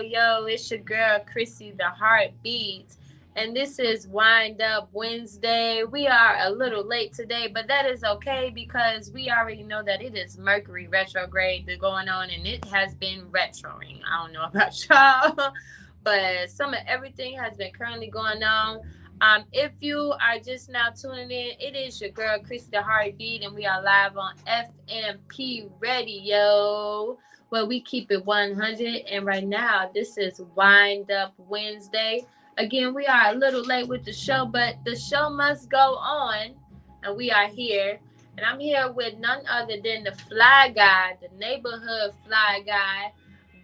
Yo, it's your girl, Chrissy, the Heartbeat. And this is Up Winsday. We are a little late today, but that is okay because we already know that it is Mercury retrograde going on and it has been retroing. I don't know about y'all, but some of everything has been currently going on. If you are just now tuning in, it is your girl, Chrissy, the Heartbeat, and we are live on FMP Radio where we keep it 100. And right now, this is Up Wednesday. Again, we are a little late with the show, but the show must go on. And we are here. And I'm here with none other than the fly guy, the neighborhood fly guy,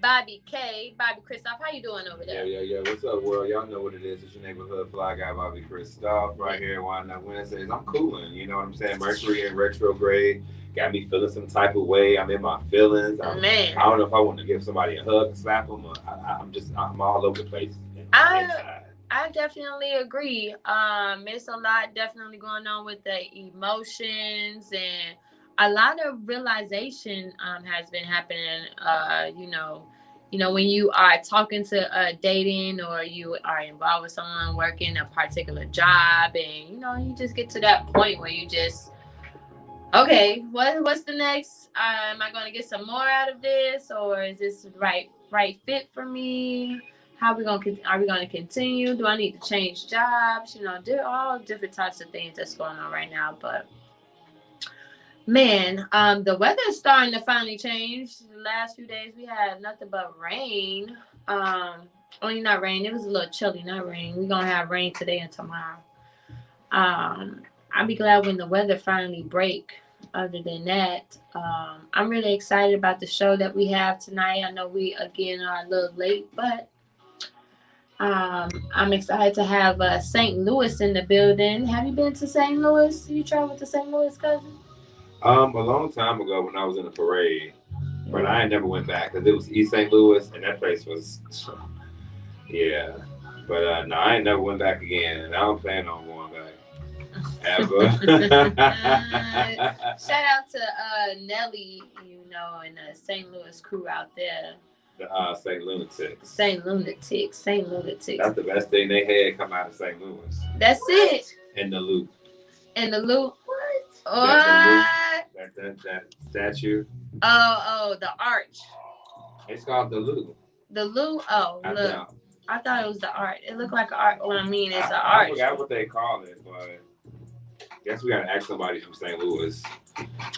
Bobby K. Bobby Christoph, how you doing over there? Yeah. What's up, world? Y'all know what it is. It's your neighborhood fly guy, Bobby Christoph, right here on Wednesdays. I'm cooling. You know what I'm saying? Mercury in retrograde got me feeling some type of way. I'm in my feelings. Man. I don't know if I want to give somebody a hug and slap them. Or I'm all over the place. I definitely agree. It's a lot definitely going on with the emotions, and a lot of realization has been happening. When you are talking to dating, or you are involved with someone working a particular job, and you just get to that point where you just, okay, what's the next? Am I going to get some more out of this, or is this the right fit for me? How are we gonna continue? Do I need to change jobs? There are all different types of things that's going on right now. But man, the weather is starting to finally change. The last few days we had nothing but rain. Only not rain. It was a little chilly, not rain. We're gonna have rain today and tomorrow. I'll be glad when the weather finally break. Other than that, I'm really excited about the show that we have tonight. I know we again are a little late, but I'm excited to have St. Louis in the building. Have you been to St. Louis? You traveled to St. Louis, cousin? A long time ago when I was in a parade, but I ain't never went back because it was East St. Louis and that place was, yeah. But no, I ain't never went back again, and I don't plan on going back ever. Shout out to Nelly, and the St. Louis crew out there. St. Lunatics. St. Lunatics. That's the best thing they had come out of St. Louis. That's it. And the loop. What? That statue. Oh, the arch. It's called the loop. The loop? Oh, look. I thought it was the art. It looked like an art. What I mean is an arch. I forgot what they call it, but guess we gotta ask somebody from St. Louis.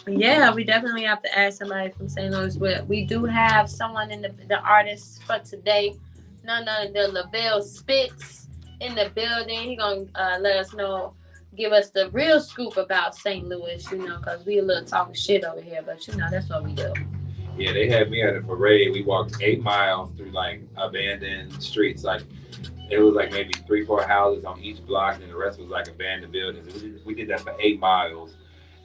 Yeah, we definitely have to ask somebody from St. Louis. We do have someone in the artist for today. None other than LaVelle Spitz in the building. He gonna let us know, give us the real scoop about St. Louis, because we a little talking shit over here, but that's what we do. Yeah, they had me at a parade. We walked 8 miles through like abandoned streets. Like it was like maybe 3-4 houses on each block, and the rest was like abandoned buildings. We did that for 8 miles.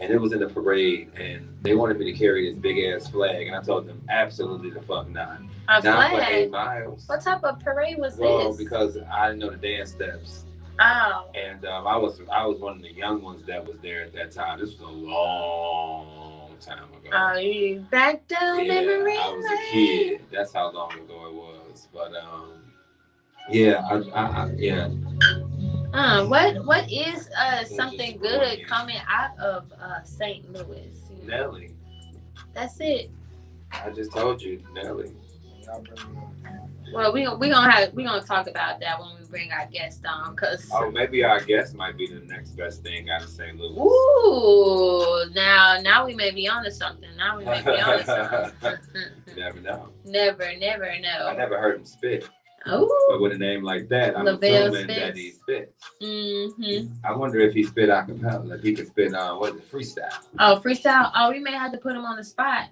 And it was in the parade, and they wanted me to carry this big ass flag, and I told them absolutely the fuck not. A not flag? For 8 miles. What type of parade was this? Well, because I didn't know the dance steps. Oh. And I was one of the young ones that was there at that time. This was a long time ago. Oh, you back down memory lane? I was a kid. That's how long ago it was. But yeah. What is something good coming out of St. Louis? Nelly. That's it. I just told you, Nelly. Well, we gonna talk about that when we bring our guest on, cause maybe our guest might be the next best thing out of St. Louis. Ooh, now we may be onto something. You never know. Never know. I never heard him spit. Ooh. But with a name like that, I'm LaVelle assuming Spitz. that he spits. Mm-hmm. I wonder if he spit a cappella. If he could spit freestyle. Oh, freestyle. Oh, we may have to put him on the spot.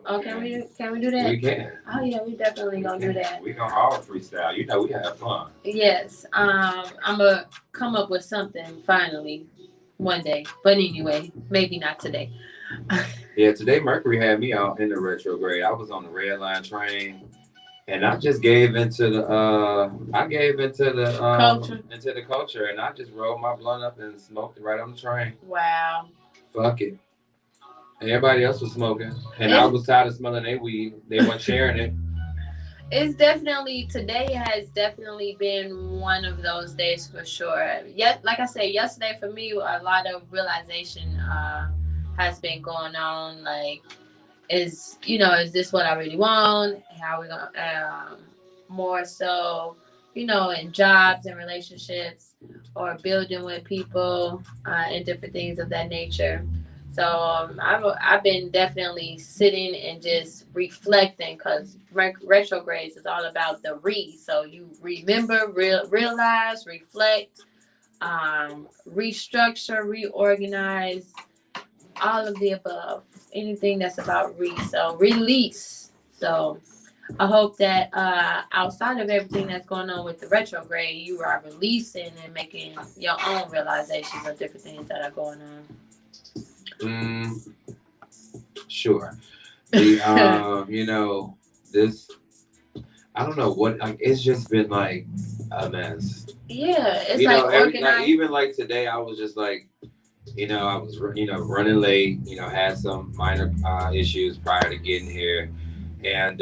Oh, can we do that? We can. Oh yeah, we definitely gonna do that. We gonna all freestyle. We have fun. Yes. I'm gonna come up with something finally one day. But anyway, maybe not today. Yeah, today Mercury had me out in the retrograde. I was on the red line train. And I just gave into the culture, and I just rolled my blunt up and smoked it right on the train. Wow. Fuck it. And everybody else was smoking, and I was tired of smelling their weed. They weren't sharing it. It's definitely today has definitely been one of those days for sure. Yet, like I said, yesterday for me, a lot of realization has been going on. Like, is this what I really want? How we gonna more so, in jobs and relationships or building with people and different things of that nature. So I've been definitely sitting and just reflecting because retrogrades is all about the so you remember, realize, reflect, restructure, reorganize, all of the above. Anything that's about so release. So I hope that outside of everything that's going on with the retrograde, you are releasing and making your own realizations of different things that are going Sure. The this I don't know what like it's just been like a mess. Yeah, it's like organized. Even like today, I was just like, I was running late. Had some minor issues prior to getting here, and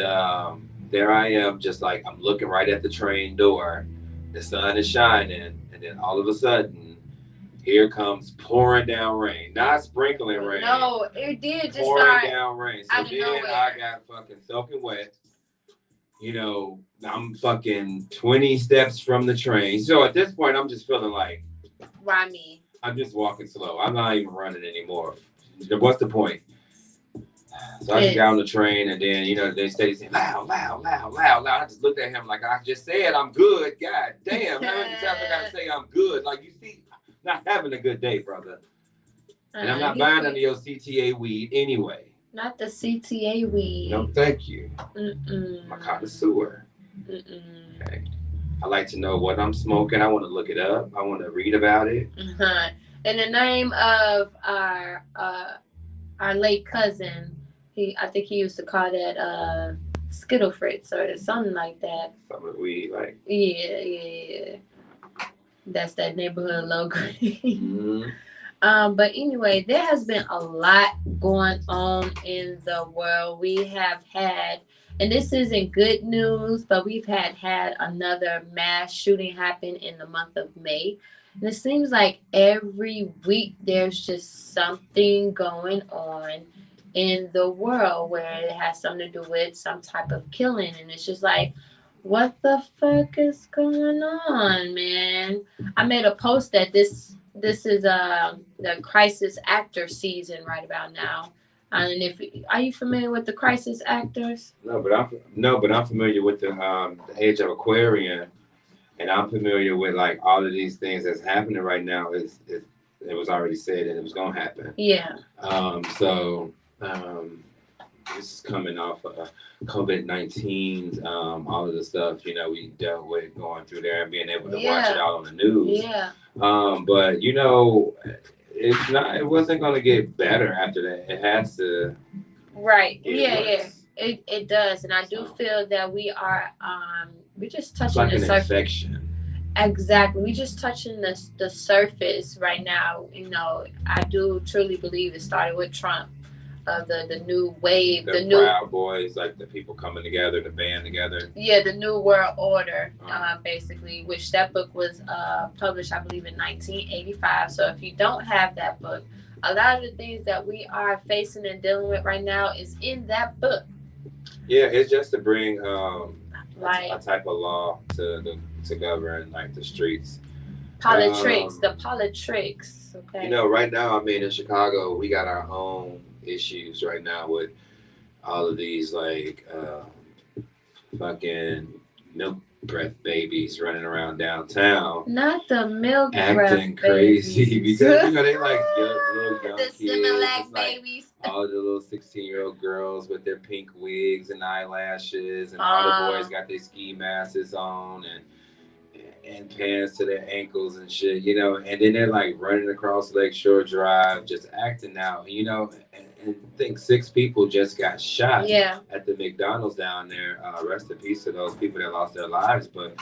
there I am, just like I'm looking right at the train door. The sun is shining, and then all of a sudden, here comes pouring down rain. Not sprinkling rain. No, it did just pouring start down rain. So then I got fucking soaking wet. I'm fucking 20 steps from the train. So at this point, I'm just feeling like, why me? I'm just walking slow. I'm not even running anymore. What's the point? So I just got on the train, and then, they steady saying, loud, loud, loud, loud, loud. I just looked at him like, I just said I'm good. God damn. How many times I got to say I'm good? Like, you see, not having a good day, brother. And I'm not buying under your CTA weed anyway. Not the CTA weed. No, thank you. My connoisseur. Okay. I like to know what I'm smoking. I want to look it up. I want to read about it. In the name of our late cousin, I think he used to call that Skittle Fritz or something like that. Something weed, like. Yeah. That's that neighborhood logo. But anyway, there has been a lot going on in the world. We have had, and this isn't good news, but we've had another mass shooting happen in the month of May. And it seems like every week there's just something going on in the world where it has something to do with some type of killing. And it's just like, what the fuck is going on, man? I made a post that this is the crisis actor season right about now. And are you familiar with the crisis actors? No, but I'm familiar with the Age of Aquarian, and I'm familiar with like all of these things that's happening right now. It was already said that it was gonna happen. Yeah. This is coming off of COVID-19, all of the stuff, we dealt with going through there and being able to watch it all on the news. Yeah. But it wasn't going to get better after that. It has to. Right. Yeah. It does. And I do feel that we're just touching like the surface. Infection. Exactly. We're just touching the surface right now. I do truly believe it started with Trump. The new wave, the new Proud Boys, like the people coming together, the band together. Yeah, the New World Order, basically, which that book was published, I believe, in 1985. So if you don't have that book, a lot of the things that we are facing and dealing with right now is in that book. Yeah, it's just to bring a type of law to govern like the streets. Politics, the politics. Okay. Right now, in Chicago, we got our own issues right now with all of these like fucking milk breath babies running around downtown. Not the milk breath acting crazy because they like little young the kids. Similac babies. Like all the little 16-year-old girls with their pink wigs and eyelashes, and all the boys got their ski masks on and pants to their ankles and shit, and then they're like running across Lakeshore Drive, just acting out, and I think 6 people just got shot at the McDonald's down there. Rest in peace to those people that lost their lives. But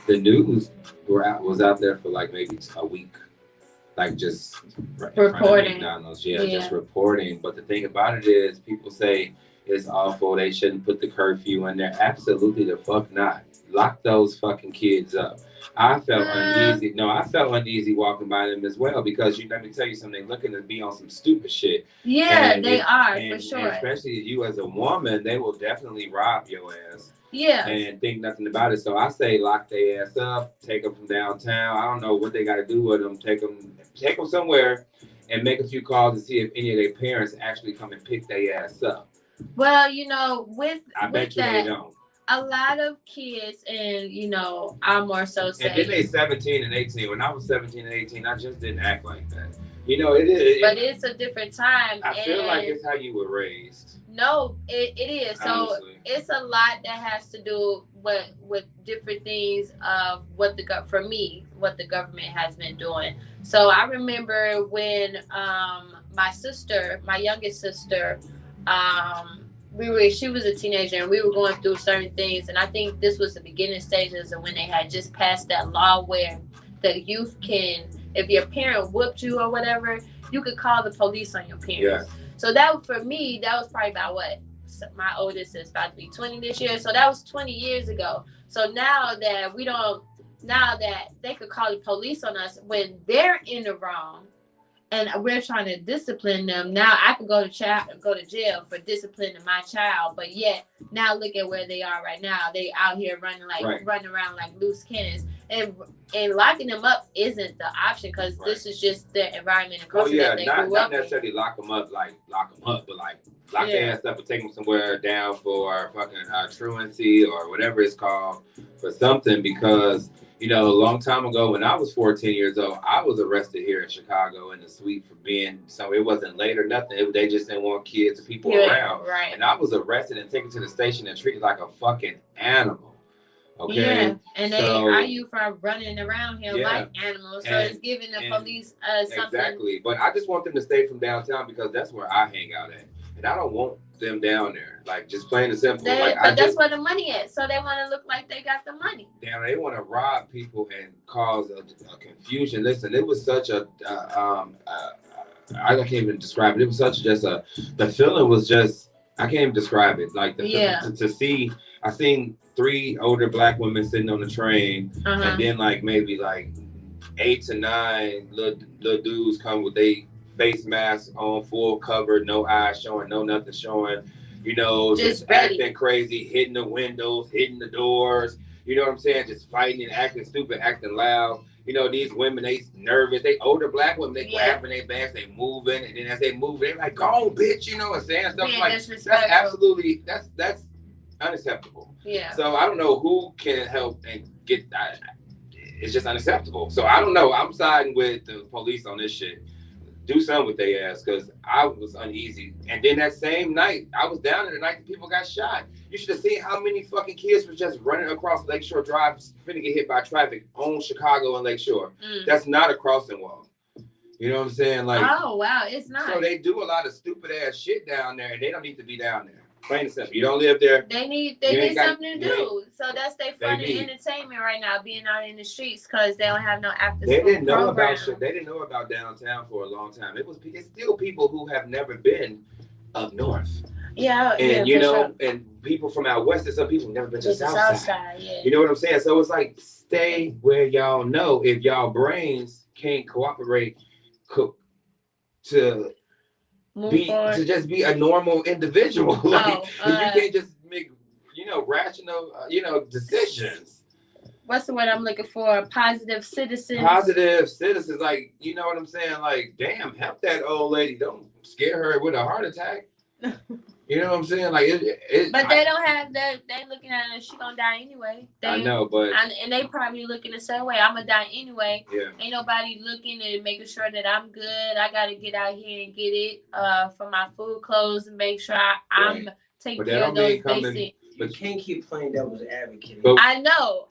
the news was out there for like maybe a week, like just reporting. McDonald's, just reporting. But the thing about it is, people say It's awful. They shouldn't put the curfew in there. Absolutely the fuck not. Lock those fucking kids up. I felt uneasy. No, I felt uneasy walking by them as well because let me tell you something. They're looking to be on some stupid shit. Yeah, they are for sure. And especially you as a woman, they will definitely rob your ass. Yeah. And think nothing about it. So I say lock their ass up, take them from downtown. I don't know what they got to do with them. Take them somewhere, and make a few calls to see if any of their parents actually come and pick their ass up. Well, I bet you they don't. A lot of kids, and I'm more so saying. And then they 17 and 18. When I was 17 and 18, I just didn't act like that. It is. But it's a different time. I feel like it's how you were raised. No, it is. So it's a lot that has to do with different things of what the government has been doing. So I remember when my youngest sister, she was a teenager and we were going through certain things, and I think this was the beginning stages of when they had just passed that law where the youth can, if your parent whooped you or whatever, you could call the police on your parents. Yeah. So that for me, that was probably about my oldest is about to be 20 this year, so that was 20 years ago. So now that they could call the police on us when they're in the wrong, and we're trying to discipline them. Now I could go to jail for disciplining my child, but yet now look at where they are right now. They out here running around like loose cannons, and locking them up isn't the option because this is just the environment and culture that they grew up in. Not necessarily lock them up, but like lock their ass up and take them somewhere down for fucking truancy or whatever it's called for something because. A long time ago when I was 14 years old, I was arrested here in Chicago in the suite for so it wasn't late or nothing. They just didn't want kids and people around. Right. And I was arrested and taken to the station and treated like a fucking animal. Okay. Yeah. And they are you for running around here like animals. So it's giving the police something. Exactly. But I just want them to stay from downtown because that's where I hang out at. And I don't want them down there. Like, just plain and simple. But that's where the money is. So they want to look like they got the money. Damn, they want to rob people and cause a confusion. Listen, it was such a... I can't even describe it. It was the feeling was just... I can't even describe it. Like, to see... I seen 3 older black women sitting on the train. And then, maybe 8 to 9 little dudes come with face masks on, full covered, no eyes showing, no nothing showing, just acting crazy, hitting the windows, hitting the doors, you know what I'm saying? Just fighting and acting stupid, acting loud. These women, they nervous, they older black women, they grabbing their bags, they moving, and then as they move, they're like, go on, bitch, and saying stuff that's absolutely, that's unacceptable. Yeah. So I don't know who can help and get that. It's just unacceptable. So I don't know. I'm siding with the police on this shit. Do something with their ass because I was uneasy. And then that same night, I was down there the night that people got shot. You should have seen how many fucking kids were just running across Lakeshore Drive, finna get hit by traffic on Chicago and Lakeshore. That's not a crossing wall. You know what I'm saying? Oh, wow, it's not. So they do a lot of stupid ass shit down there, and they don't need to be down there. Plain and simple. You don't live there. They need something to do. So that's their fun and entertainment right now, being out in the streets because they don't have no after school program. About shit. They didn't know about downtown for a long time. It's still people who have never been up north. Yeah, and and people from out west, and some people never been to the south side. Yeah. You know what I'm saying? So it's like stay where y'all know. If y'all brains can't cooperate to just be a normal individual. You can't just make rational decisions. What's the word I'm looking for? Positive citizens. Positive citizens, you know what I'm saying? Like, damn, help that old lady. Don't scare her with a heart attack. You know what I'm saying? But they don't have that. They looking at her. She gonna die anyway. I know, but and they probably looking the same way. I'm gonna die anyway. Yeah. Ain't nobody looking and making sure that I'm good. I gotta get out here and get it for my food, clothes, and make sure I'm taking care of those basic. But you can't keep playing devil's advocate. I know.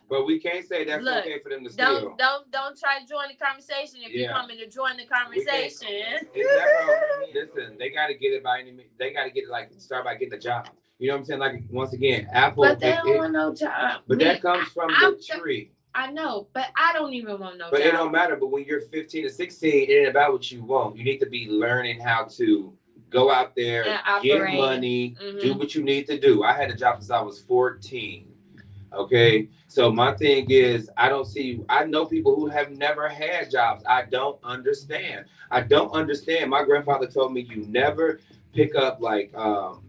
But we can't say that's okay for them to steal. Don't try to join the conversation if you're coming to join the conversation. Listen, they got to get it by any means. They got to get it start by getting a job. You know what I'm saying? Once again, Apple. But they don't want no job. But that comes from the tree. I know, but I don't even want no job. But it don't matter. But when you're 15 or 16, it ain't about what you want. You need to be learning how to go out there, And get operate. money, do what you need to do. I had a job since I was 14. Okay, so my thing is, I know people who have never had jobs. I don't understand. My grandfather told me you never pick up like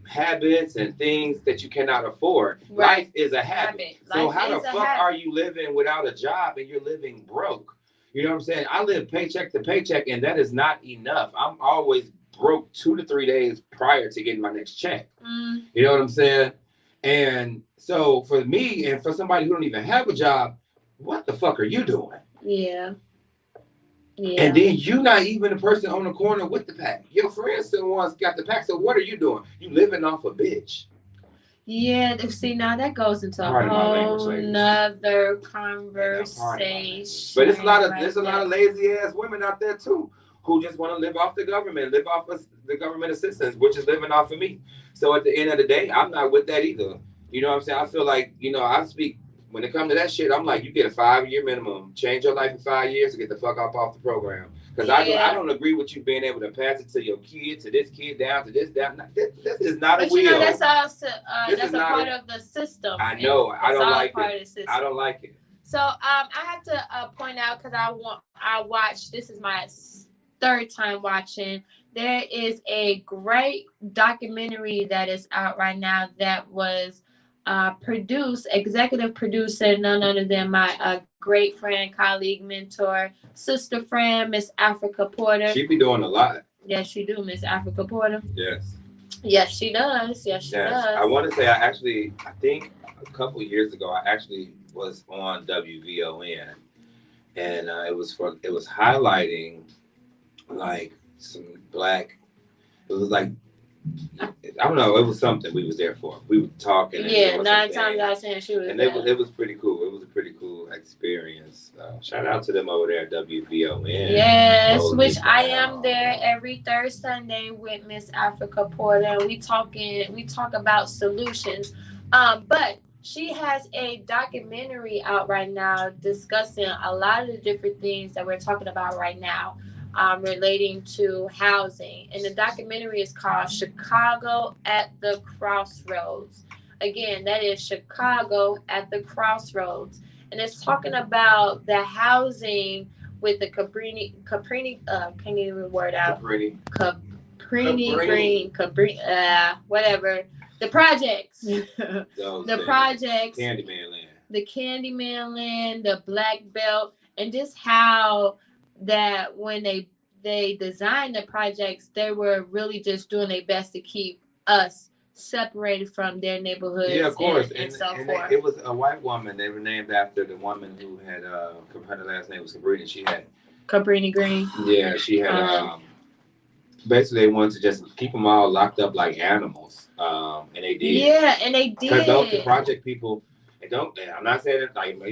habits and things that you cannot afford. Right. Life is a habit. So how the fuck are you living without a job and you're living broke? You know what I'm saying? I live paycheck to paycheck, and that is not enough. I'm always broke 2 to 3 days prior to getting my next check. You know what I'm saying? And so for me and for somebody who don't even have a job, what the fuck are you doing? Yeah. And then you not even the person on the corner with the pack. Your friend still wants got the pack. So what are you doing? You living off a bitch. Yeah, see, now that goes into a whole nother conversation. But it's there's a lot of lazy ass women out there too who just want to live off the government, live off of the government assistance, which is living off of me. So at the end of the day, I'm not with that either. You know what I'm saying? I feel like, I speak, when it comes to that shit, I'm like, you get a 5-year minimum. Change your life in 5 years to get the fuck off the program. Because I don't agree with you being able to pass it to your kid, to this kid, down to this, down. This is not a wheel. But you know, that's also that's a part of the system. I know. I don't like it. I don't like it. So I have to point out, because I watched, this is my 3rd time watching. There is a great documentary that is out right now that was executive producer, none other than my great friend, colleague, mentor, sister friend, Miss Africa Porter. She be doing a lot. Yes, she do, Miss Africa Porter. Yes. Yes, she does. Yes, she does. I want to say I think a couple years ago, I actually was on WVON, and it was highlighting like some black. It was like, I don't know. It was something we was there for. We were talking. Yeah, 9 times out of 10 she was. And it was pretty cool. It was a pretty cool experience. Shout out to them over there at WVON. Yes, which I am there every 3rd Sunday with Miss Africa Porter. We talk about solutions. But she has a documentary out right now discussing a lot of the different things that we're talking about right now. Relating to housing. And the documentary is called Chicago at the Crossroads. Again, that is Chicago at the Crossroads. And it's talking about the housing with the Cabrini, can't even word out. Whatever. The projects. The projects. Candyman Land. The Candyman Land, the Black Belt, and just how that when they designed the projects, they were really just doing their best to keep us separated from their neighborhoods. Yeah, of course. And so forth. It was a white woman. They were named after the woman who had her last name was Cabrini. She had Cabrini Green. Yeah, she had basically they wanted to just keep them all locked up like animals. And they did. Yeah, and they did. Because the project people. I'm not saying it like, my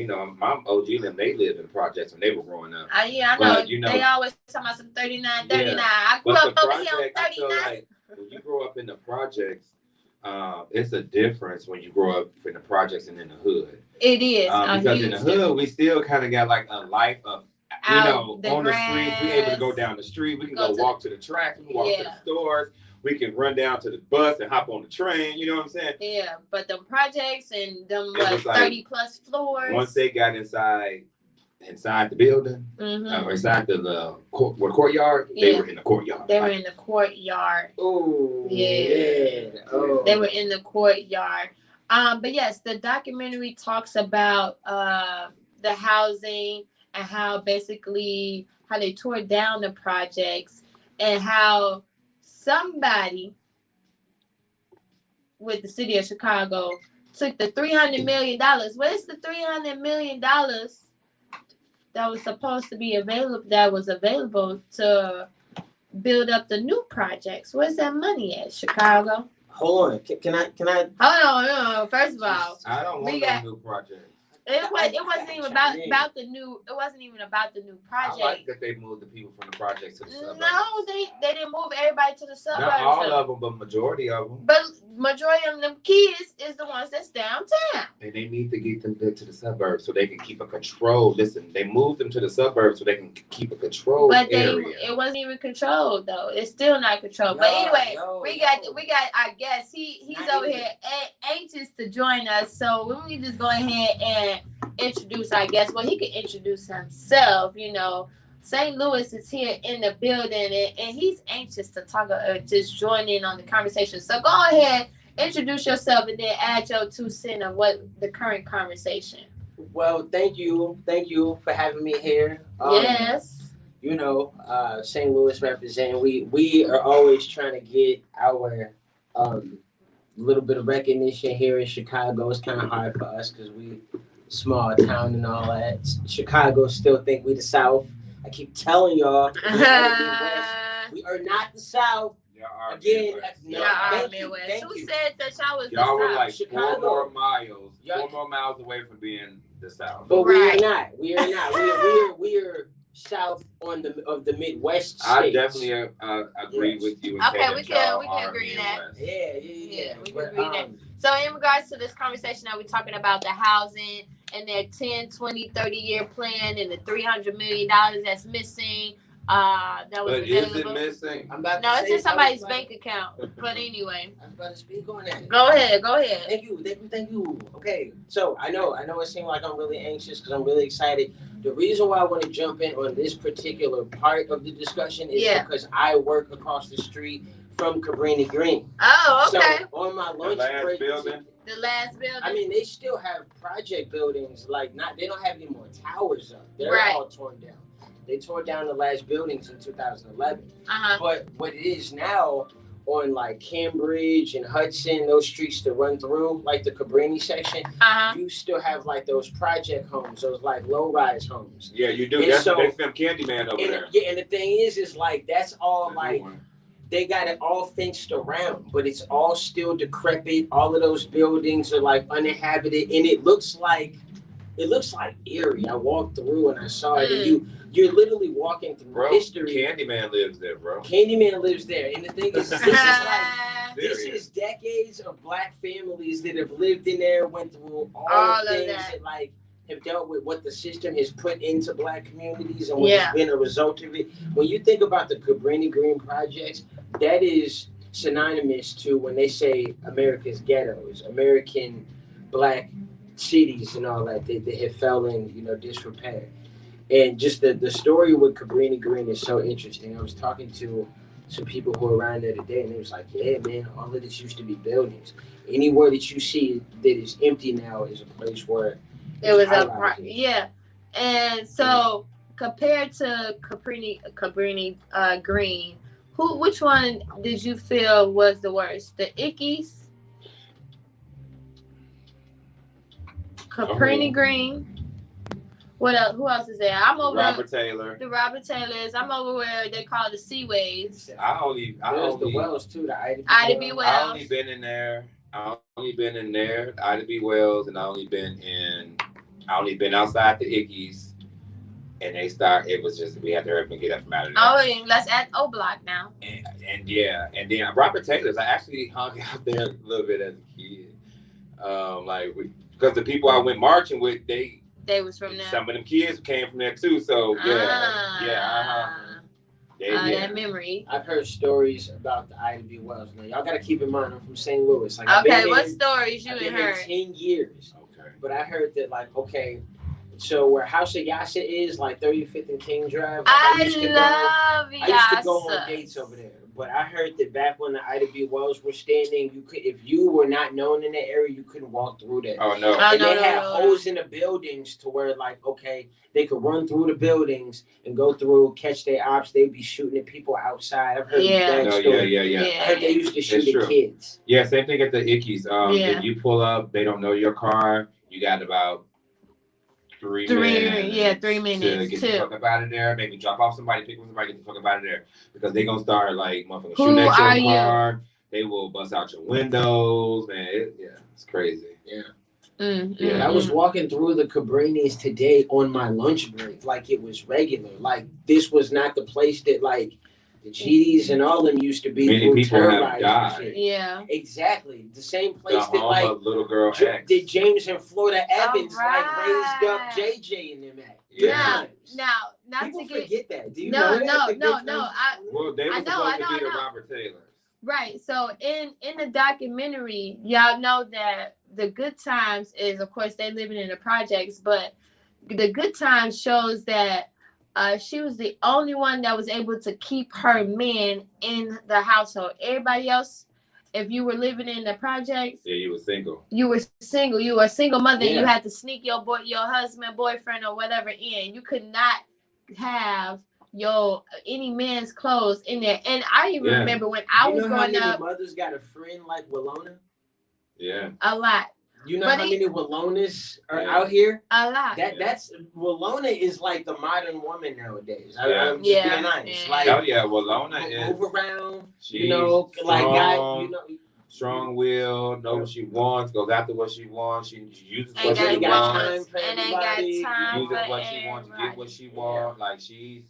OG they lived in projects when they were growing up. Yeah, I know. They always talking about some 39. I grew up over here on 39. Like, when you grow up in the projects, it's a difference when you grow up in the projects and in the hood. It is. Because in the hood, we still kind of got like a life of, on the streets. We able to go down the street. We can go walk to the tracks. We can walk to the stores. We can run down to the bus and hop on the train. You know what I'm saying? Yeah, but the projects and them 30 plus floors. Once they got inside the building, or inside the courtyard, they were in the courtyard. They were in the courtyard. Oh, yeah. Oh. They were in the courtyard. But yes, the documentary talks about the housing and how they tore down the projects and how somebody with the city of Chicago took the $300 million. Where's the $300 million that was supposed to be available to build up the new projects? Where's that money at, Chicago? Hold on. Can I? Hold on. First of all, I don't want no new projects. It wasn't even about the new. It wasn't even about the new project. I like that they moved the people from the projects to the suburbs. No, they didn't move everybody to the suburbs. Not all of them, but majority of them. But majority of them kids is the ones that's downtown. And they need to get them to the suburbs so they can keep a control. Listen, they moved them to the suburbs so they can keep a control area. It wasn't even controlled though. It's still not controlled. But anyway, we got our guest. He's over here anxious to join us. So we just go ahead and introduce our guest. Well, he can introduce himself. You know, St. Louis is here in the building, and he's anxious to talk. Just join in on the conversation. So go ahead, introduce yourself, and then add your 2 cents of what the current conversation. Well, thank you for having me here. Yes. You know, St. Louis representing. We are always trying to get our little bit of recognition here in Chicago. It's kind of hard for us because we small town and all that. Chicago still think we the South. I keep telling y'all, we are not the South. Again, Midwest. Who said that y'all was y'all the were South? like Chicago. 4 more miles away from being the South. But we are not. We are south of the Midwest states. I definitely agree with you. Okay, we can agree that. Yeah. We can agree that. So in regards to this conversation, now we're talking about the housing and their 10, 20, 30-year plan and the $300 million that's missing. That was available. Is it missing? No, it's in somebody's bank account. But anyway, I was about to speak on that. Go ahead. Thank you. Okay, so I know it seems like I'm really anxious because I'm really excited. The reason why I want to jump in on this particular part of the discussion is because I work across the street from Cabrini Green. Oh, okay. So on my lunch break, the last building. I mean, they still have project buildings. They don't have any more towers up. They're all torn down. They tore down the last buildings in 2011. But what it is now on like Cambridge and Hudson, those streets to run through, like the Cabrini section, you still have like those project homes, those like low-rise homes. Yeah, you do. And that's the big film Candyman over there. Yeah, and the thing is like that's all like they got it all fenced around, but it's all still decrepit. All of those buildings are like uninhabited, and it looks like eerie. I walked through and I saw it, and you're literally walking through history. Candyman lives there, bro. Candyman lives there, and the thing is, this is decades of black families that have lived in there, went through all the things that like have dealt with what the system has put into black communities and what's been a result of it. When you think about the Cabrini Green projects, that is synonymous to when they say America's ghettos, American black cities and all that. They have fell in, disrepair. And just the story with Cabrini Green is so interesting. I was talking to some people who were around there today, and they was like, yeah, man, all of this used to be buildings. Anywhere that you see that is empty now is a place where it was And so compared to Cabrini Green, which one did you feel was the worst? The Ickies, Cabrini Green. What else? Who else is there? I'm over Robert Taylor. The Robert Taylors. I'm over where they call the Seaways. There's the Wells too. The Ida B. Wells. I only been in there. Ida B. Wells, and I only been outside the Ickies. And it was just we had to hurry and get up from out of there. Oh, and let's add O Block now. And then Robert Taylor's. I actually hung out there a little bit as a kid. Because the people I went marching with, they was from there. Some of them kids came from there too. So that memory. I've heard stories about the Ida B. Wells. Now y'all gotta keep in mind I'm from St. Louis. What stories you heard? 10 years. Okay. But I heard that so where House of Yassa is, like 35th and King Drive. I used to go on dates over there. But I heard that back when the Ida B. Wells were standing, if you were not known in that area, you couldn't walk through there. Oh no! And they had holes in the buildings to where they could run through the buildings and go through, catch their ops. They'd be shooting at people outside. I've heard that story. Yeah. I heard they used to shoot at kids. Yeah, same thing at the Ickies. If you pull up, they don't know your car. You got about 3 minutes. 3 minutes to get the fuck up out of there. Maybe drop off somebody, pick up somebody, get the fuck up out of there. Because they're going to start motherfucking shooting at your car. They will bust out your windows, man. It's crazy. Yeah. I was walking through the Cabrini's today on my lunch break like it was regular. Like this was not the place that like the GDs and all them used to be. Many people have died. Yeah, exactly. The same place the that like little girl did James and Florida Evans like raised up JJ in them at. Now, not people to get forget that. Do you know that? No. Well, they were supposed to be the Robert Taylors. Right. So in the documentary, y'all know that the Good Times is, of course, they living in the projects, but the Good Times shows that she was the only one that was able to keep her men in the household. Everybody else, if you were living in the projects, you were single. You were single. You were a single mother, and you had to sneak your husband, boyfriend, or whatever in. You could not have any man's clothes in there. And I even remember when I was growing up. Mothers got a friend like Walona? Yeah. A lot. You know how many Walonas are out here? A lot. That's Walona is like the modern woman nowadays. I'm just being honest. Like, Walona is move around. Strong, like strong-willed, know what she wants, goes after what she wants. She uses what she wants. And ain't got time uses what she wants to get what she wants. Like she's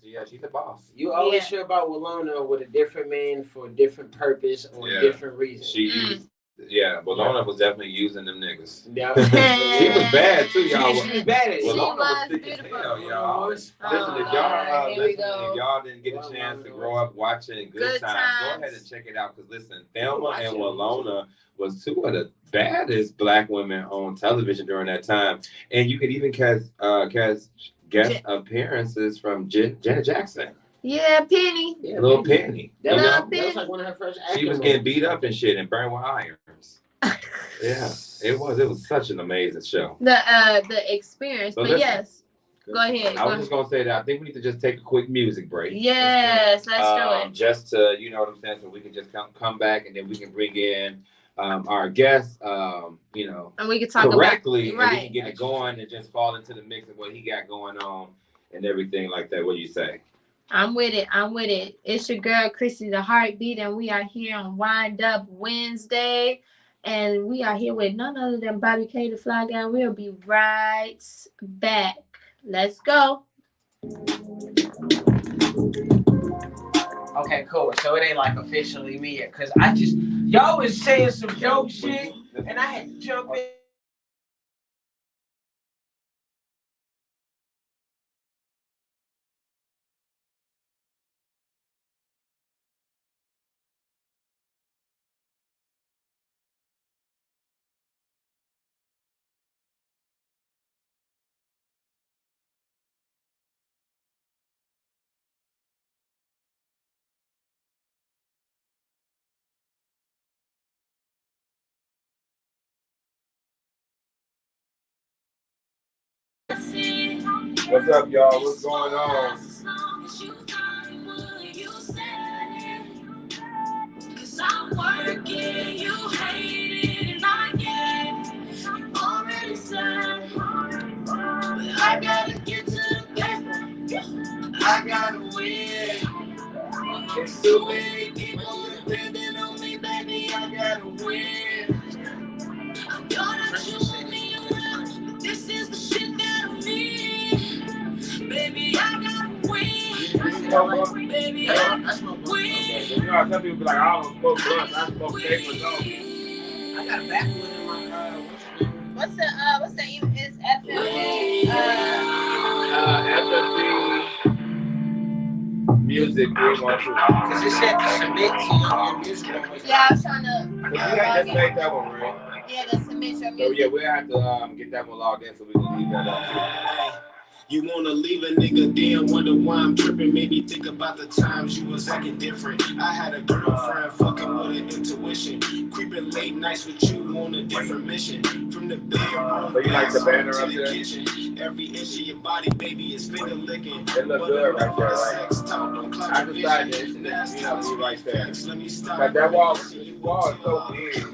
a boss. You always hear about Walona with a different man for a different purpose or a different reason. She used. Yeah, Walona was definitely using them niggas. Yeah. She was bad too, y'all. She was bad at it. Walona was thick as hell, y'all. Listen, if y'all didn't get a chance to grow up watching Good Times, go ahead and check it out. Because listen, Thelma and Walona was two of the baddest black women on television during that time. And you could even cast guest appearances from Janet Jackson. Yeah, Penny. Yeah, little Penny. That was like one of her first acting. She was getting beat up and shit and burned with irons. Yeah, it was such an amazing show. The experience. So but yes, go ahead. I was just gonna say that I think we need to just take a quick music break. Yes, let's do it. Just to, you know what I'm saying, so we can just come back and then we can bring in our guest, and we can talk correctly, about, and we can get it going and just fall into the mix of what he got going on and everything like that. What do you say? I'm with it. It's your girl, Chrissy the Heartbeat, and we are here on Wind Up Wednesday. And we are here with none other than Bobby K, the Fly Guy. We'll be right back. Let's go. Okay, cool. So it ain't like officially me yet. Because y'all was saying some joke shit, and I had to jump in. What's up, y'all? What's going on? I'm working, you hate it, and I get it. Already said, but I gotta get to the paper. I gotta win. There's too many people depending on me, baby. I gotta win. I gotta show me around, but this is the shit that I need. Baby, I gotta win. Baby, I gotta win. You know, some people be like, I don't smoke blunts, I smoke papers. I got a backwood in my what's the is FFC? FFC Music 312. Because it said to submit to your music. Yeah, I was trying to. You just made that one, right? Yeah, to submit your music. So yeah, we'll have to get that one logged in so we can leave that up. You wanna leave a nigga, damn, wonder why I'm tripping. Made me think about the times you was acting different. I had a girlfriend fucking with an intuition. Creeping late nights with you on a different mission. From the bedroom so you like the banner to up the there? kitchen. Every inch of your body, baby, is finger licking. It look good right there, right? Sex talk, don't cloud I your decided vision. it should, be right there. Let me stop. But that wall is so big.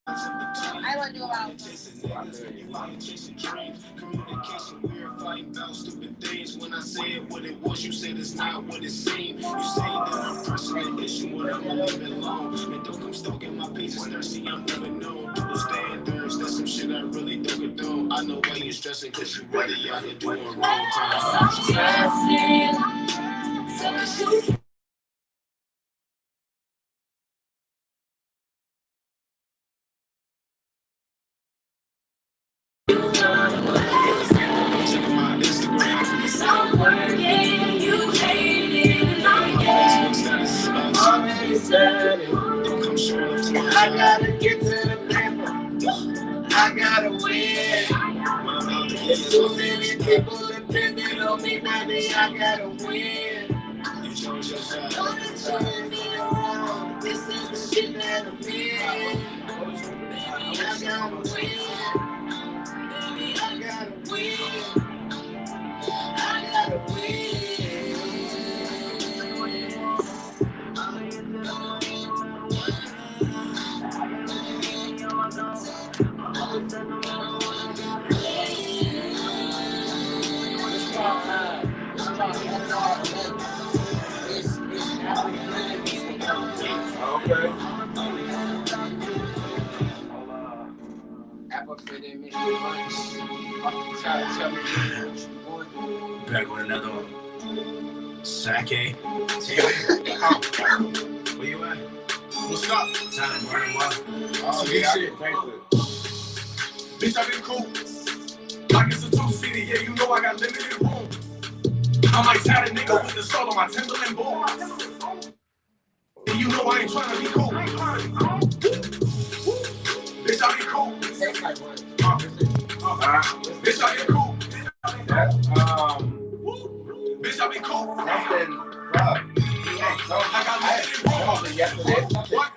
I want to do about communication, we're fighting about stupid things. When I said what it was, you said it's not what it seemed. You say that I'm pressing the issue when I'm living alone. And don't come stalking my pages, thirsty, I'm never known. Double standards, that's some shit I really don't condone. I know why you stressing, cause you really out here doing wrong time. I gotta get to the paper. I gotta win. There's too many people depending on me, baby. I gotta win. You chose your side. Don't turn me around. This is the shit that I'm in. Baby, I gotta win. Baby, I gotta win. I gotta win. Okay. Apple fit in Mr. Bunch. Try to tell me what you want. Back with another Sake TV. Where you at? What's up? Time running wild. Oh, yeah, Bitch, I've been cool. Like it's a two-seater, yeah, you know I got limited room. I might tie a nigga with the soul on my Timberland boom. And you know I ain't trying to be cool. Bitch, I be cool. Bitch, I be cool. Bitch, I be cool. Something rough. I got limited room. What?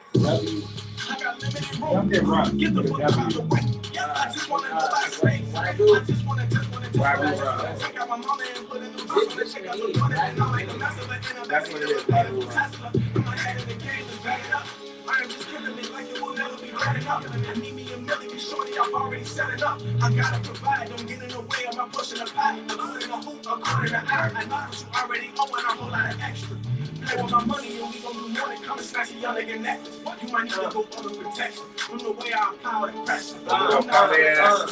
I got limited room. Something rough. Get the fuck out of the way. I just wanna know last name. I just wanna take out my mama and put in the box. Check out the money and I'll make a mess of it. That's what it is. Tesla. My head in the game is bad enough. I am just killing it like it will never be bad enough. I need me a million, shorty, I've already set it up. I gotta provide, don't get in the way of my pushing the pack. I'm putting a hoop, I'm putting an app. I know what you already owe and a whole lot of extra. Play with my money and we gon' do more than come and snatch a young nigga neck. You might need to go under protection from the way I apply the pressure.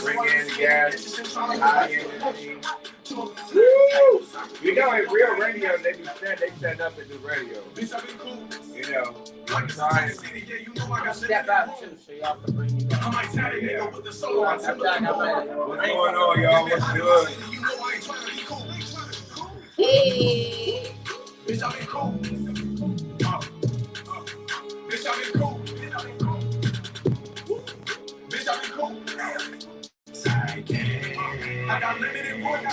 Bring in gas. You know, in real radio, they stand up and do radio. You know, one time. Step out too, so y'all can bring me back. What's going on, y'all? What's good? Hey. Bitch, I been cool. Bitch, I been cool. Bitch, I been cool. I got limited room.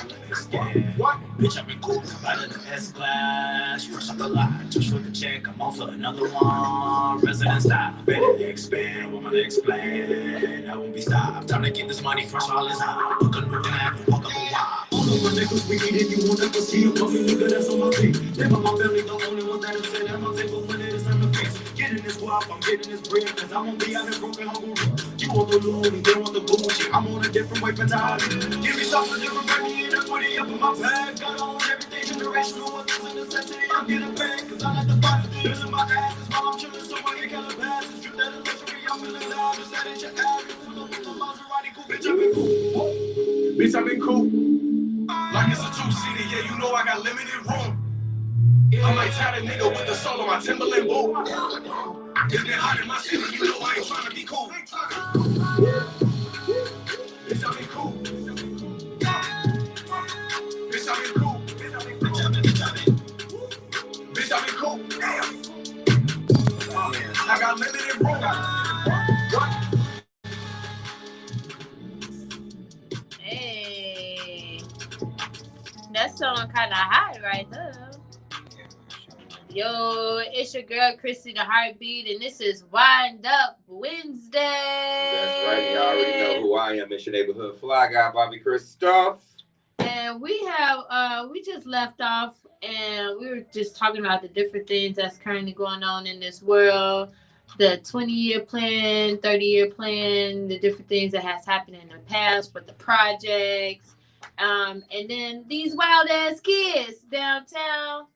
What? Bitch, I been cool. Right in the S-Class. Fresh off the lot. Just with the check. I'm on for another one. Resident style. Better expand. What my next plan? I won't be stopped. Time to get this money fresh while it's hot. Book a new cab and fuck up a while. All of my niggas we need it. You won't ever see a fucking nigga that's on my feet. Never my belly, the only one that'll sit at my table when it is time to fix. Getting this guap, I'm getting this bread. Cause I won't be out here broken hungry. You want the loot, they want the bullshit. I'm on a different way mentality. Give me something different, bring me in and put it up in my bag. Got on everything generational, what is a necessity. I'm getting back, cause I like the fight. This in my ass is while I'm chilling, so I ain't got a pass. Drip that luxury, I'm feeling loud. Just that ain't your average. Pull up with the Maserati, cool, bitch, I've been cool. Bitch, I've been cool. Like it's a two-seater, yeah, you know I got limited room. I might tie a nigga with the soul on my Timberland boom. It's been hot in my city, you know I ain't trying to be cool. Bitch, I been cool. Bitch, I been cool. Bitch, I been cool. I got limited room. Hey. That song kind of hot right there. Yo, it's your girl, Chrissy the Heartbeat, and this is Wind Up Wednesday. That's right. Y'all already know who I am. It's your neighborhood fly guy, Bobby Christoph. And we just left off, and we were just talking about the different things that's currently going on in this world. the 20-year plan, 30-year plan, the different things that has happened in the past with the projects. And then these wild ass kids downtown.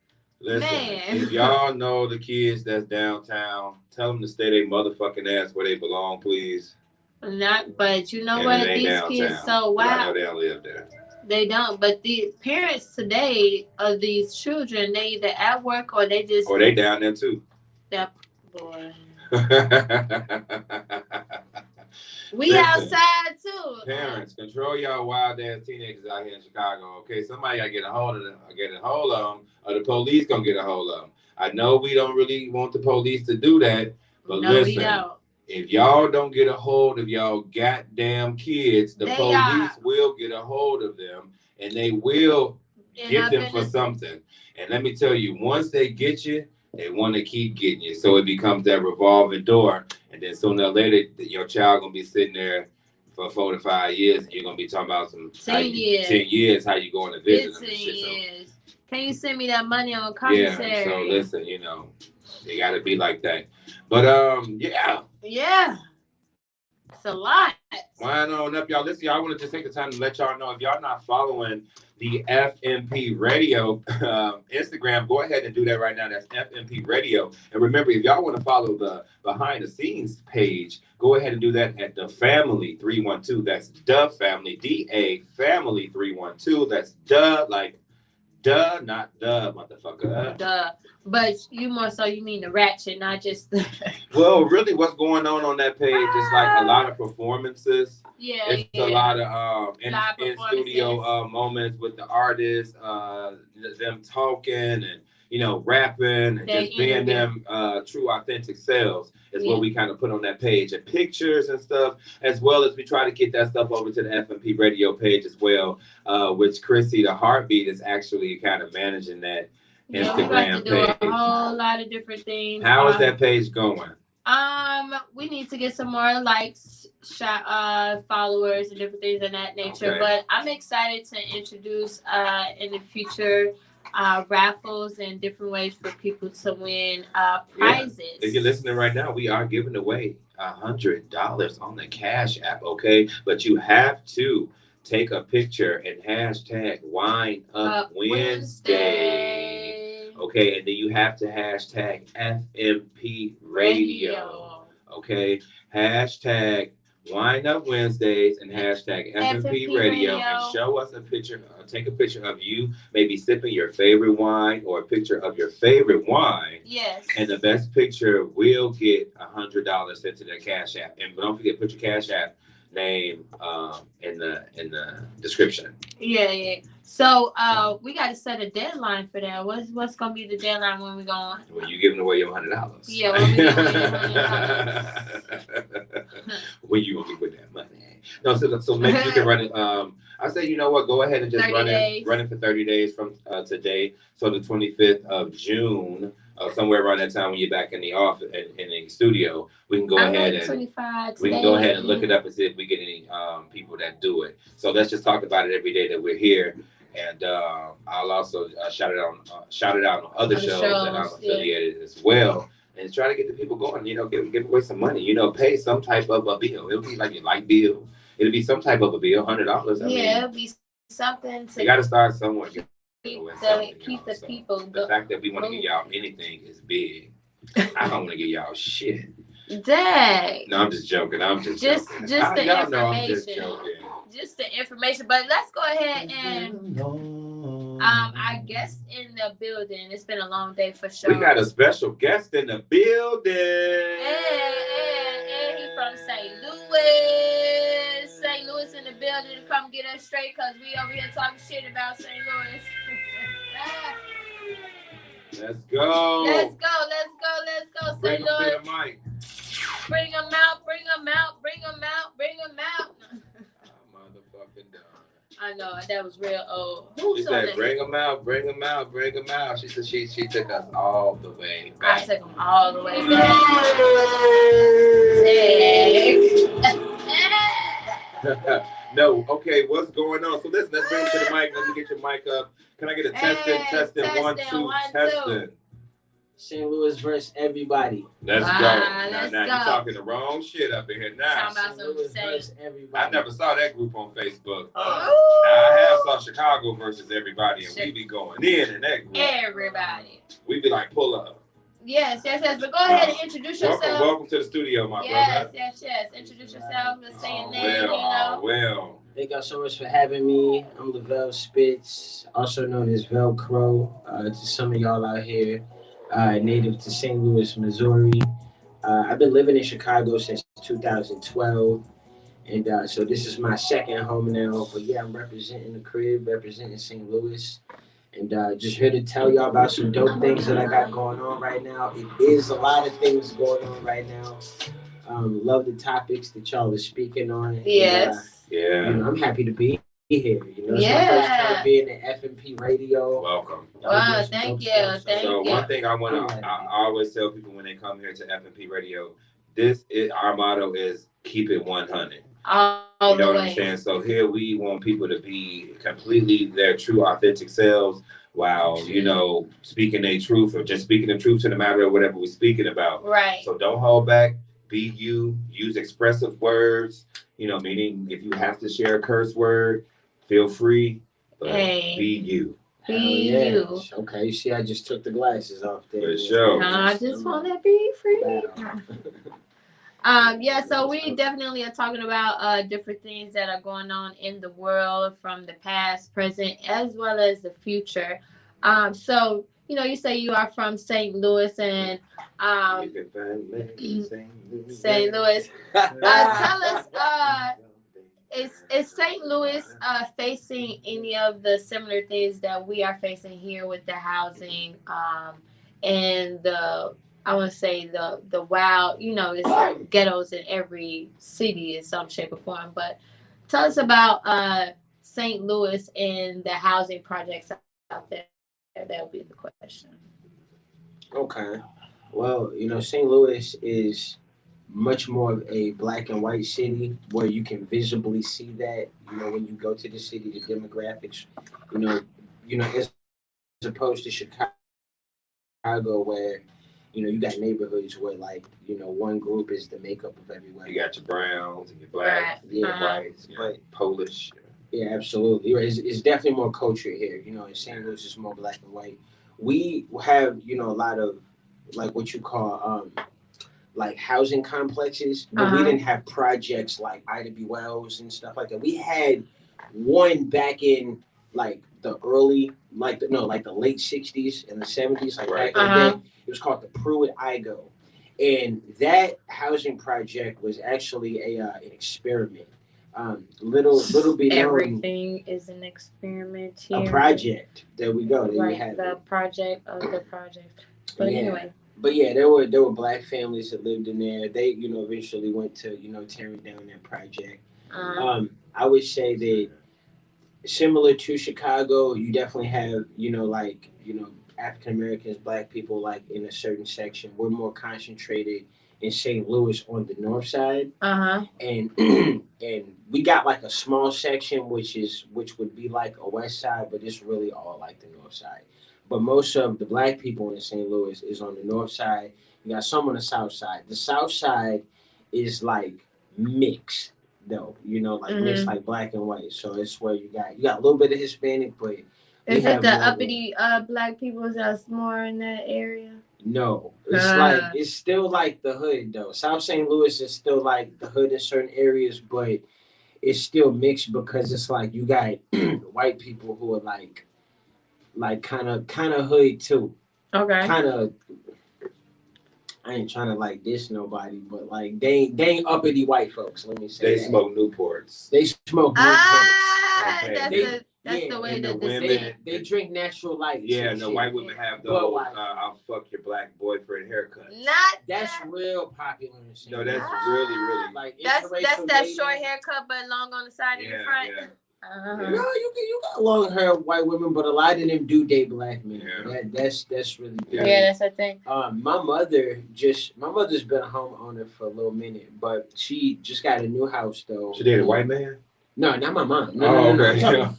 Listen, man. If y'all know the kids that's downtown, tell them to stay their motherfucking ass where they belong, please. Not, but you know what? These downtown. Kids so wild. I know they don't live there. They don't, but the parents today of these children, they either at work or they just... Or they down there too. That boy. We listen, outside too. Parents, control y'all wild ass teenagers out here in Chicago. Okay, somebody gotta get a hold of them, or the police gonna get a hold of them. I know we don't really want the police to do that, but no, listen, we don't. If y'all don't get a hold of y'all goddamn kids, the police will get a hold of them, and they will get them for something. And let me tell you, once they get you, they want to keep getting you. So it becomes that revolving door. And then sooner or later, your child going to be sitting there for 4 to 5 years. And you're going to be talking about 10 years, how you going to visit them and shit. Years. So, can you send me that money on commissary? Yeah, so listen, they got to be like that. But, yeah. Yeah. It's a lot. Why on up, y'all? Listen, y'all, I want to just take the time to let y'all know, if y'all not following the FMP Radio Instagram, go ahead and do that right now. That's FMP Radio. And remember, if y'all want to follow the behind the scenes page, go ahead and do that at The Family 312. That's The Family, DA Family 312. That's duh, like duh, not duh, motherfucker. Duh. But you more so, you mean the ratchet, not just the... Well, really what's going on that page is like a lot of performances. Yeah, it's a lot of in studio moments with the artists, them talking and rapping and just being them true authentic selves is what we kind of put on that page, and pictures and stuff, as well as we try to get that stuff over to the FMP Radio page as well, which Chrissy the Heartbeat is actually kind of managing that Instagram page. A whole lot of different things. How is that page going? We need to get some more likes, followers, and different things of that nature. Okay. But I'm excited to introduce in the future raffles and different ways for people to win prizes. Yeah. If you're listening right now, we are giving away $100 on the Cash App. Okay, but you have to take a picture and hashtag Wine Up Wednesday. Okay, and then you have to hashtag FMP Radio. Okay, hashtag Wine Up Wednesdays and hashtag FMP Radio, and show us a picture. Take a picture of you, maybe sipping your favorite wine, or a picture of your favorite wine. Yes. And the best picture will get $100 sent to their Cash App. And don't forget, put your Cash App name in the description. Yeah. So we got to set a deadline for that. What's gonna be the deadline when we going? Well, you giving away your $100. Yeah, when we giving away your $100. When you gonna be with that money? No, so maybe you can run it. I say, you know what? Go ahead and just run it for 30 days from today. So the 25th of June. Somewhere around that time when you're back in the office in the studio, we can go ahead and look it up and see if we get any people that do it. So let's just talk about it every day that we're here, and I'll also shout it out on other shows that I'm affiliated as well, and try to get the people going. Give away some money. Pay some type of a bill. It'll be like your light bill. It'll be some type of a bill, $100. It'll be something. You got to start somewhere. Keep the people. The fact that we want to give y'all anything is big. I don't want to give y'all shit. Dang. No, I'm just joking. Just the y'all information. Know I'm just joking. Just the information. But let's go ahead and our guest in the building. It's been a long day for sure. We got a special guest in the building. And he's from St. Louis. St. Louis in the building to come get us straight, because we over here talking shit about St. Louis. Let's go. St. Louis. To the mic. Bring them out. I'm motherfucking done. I know, that was real old. She said, bring them out. She said she took us all the way back. I took them all the way back. No, okay, what's going on? So let's bring it to the mic. Let me get your mic up. Can I get a testing? 1, 2, testing. St. Louis versus everybody. Let's go. Now Let's you're go. talking the wrong shit up in here now. Talking about versus everybody. I never saw that group on Facebook. Now, I have saw Chicago versus everybody, and we be going in that group. Everybody. We be like, pull up. Yes. But go ahead and introduce yourself. Welcome to the studio, my brother. Yes. Introduce yourself. Let's say your name, Well. Thank y'all so much for having me. I'm LaVelle Spitz, also known as Velcro. To some of y'all out here, native to St. Louis, Missouri. I've been living in Chicago since 2012. And so this is my second home now. But yeah, I'm representing the crib, representing St. Louis. And just here to tell y'all about some dope things that I got going on right now. It is a lot of things going on right now. Love the topics that y'all are speaking on. Yes. Yeah. You know, I'm happy to be here. You know, it's my first time being at FMP Radio. Welcome. Wow, thank you. So one thing I want to, I always tell people when they come here to FMP Radio, our motto is keep it 100. You know what I'm saying? So here we want people to be completely their true, authentic selves while, you know, speaking their truth or just speaking the truth to the matter of whatever we're speaking about. Right. So don't hold back. Be you. Use expressive words. You know, meaning if you have to share a curse word, feel free. But be you. Be you. Okay, you see, I just took the glasses off there. For sure. I just want to be free. So we definitely are talking about different things that are going on in the world from the past, present, as well as the future. So, you know, you say you are from St. Louis and St. Louis. Tell us, is St. Louis facing any of the similar things that we are facing here with the housing and the, I want to say the wild, you know, it's like ghettos in every city in some shape or form. But tell us about St. Louis and the housing projects out there. That would be the question. Okay. Well, you know, St. Louis is much more of a black and white city where you can visibly see that, you know, when you go to the city, the demographics, you know, as opposed to Chicago where, you know, you got neighborhoods where, like, you know, one group is the makeup of everywhere. You got your browns and your blacks, your whites, your Polish. Yeah, absolutely. It's definitely more culture here. You know, in St. Louis, it's more black and white. We have, you know, a lot of, like, what you call, like, housing complexes, but we didn't have projects like Ida B. Wells and stuff like that. We had one back in, like, the early, like the late 60s and the 70s, like back in the day. It was called the Pruitt-Igoe. And that housing project was actually an experiment. Little be known. Everything is an experiment here. A project. There we go. There right, you have the project of the project. But anyway. But yeah, there were black families that lived in there. They, you know, eventually went to, you know, tearing down that project. I would say that similar to Chicago, you definitely have, you know, like, you know, African Americans, black people, like in a certain section. We're more concentrated in St. Louis on the north side. And we got like a small section which would be like a west side, but it's really all like the north side. But most of the black people in St. Louis is on the north side. You got some on the south side. The south side is like mixed though, you know, like mixed like black and white. So it's where you got a little bit of Hispanic, but is it the uppity black people that's more in that area? No, it's like it's still like the hood though. South St. Louis is still like the hood in certain areas, but it's still mixed because it's like you got white people who are like kind of hood too. Okay. Kind of. I ain't trying to like diss nobody, but like they ain't uppity white folks. Let me say they smoke Newports. They smoke Newports. Okay. That's the way that they drink natural light. Yeah, and the white women have those I'll fuck your black boyfriend haircuts. That's real popular in St. No, that's really like that's that short haircut but long on the side and the front. Yeah. No, you got long hair white women, but a lot of them do date black men. Yeah. That's really good. Yeah, that's the thing. My mother's been a homeowner for a little minute, but she just got a new house though. She dated a white man? No, not my mom. No.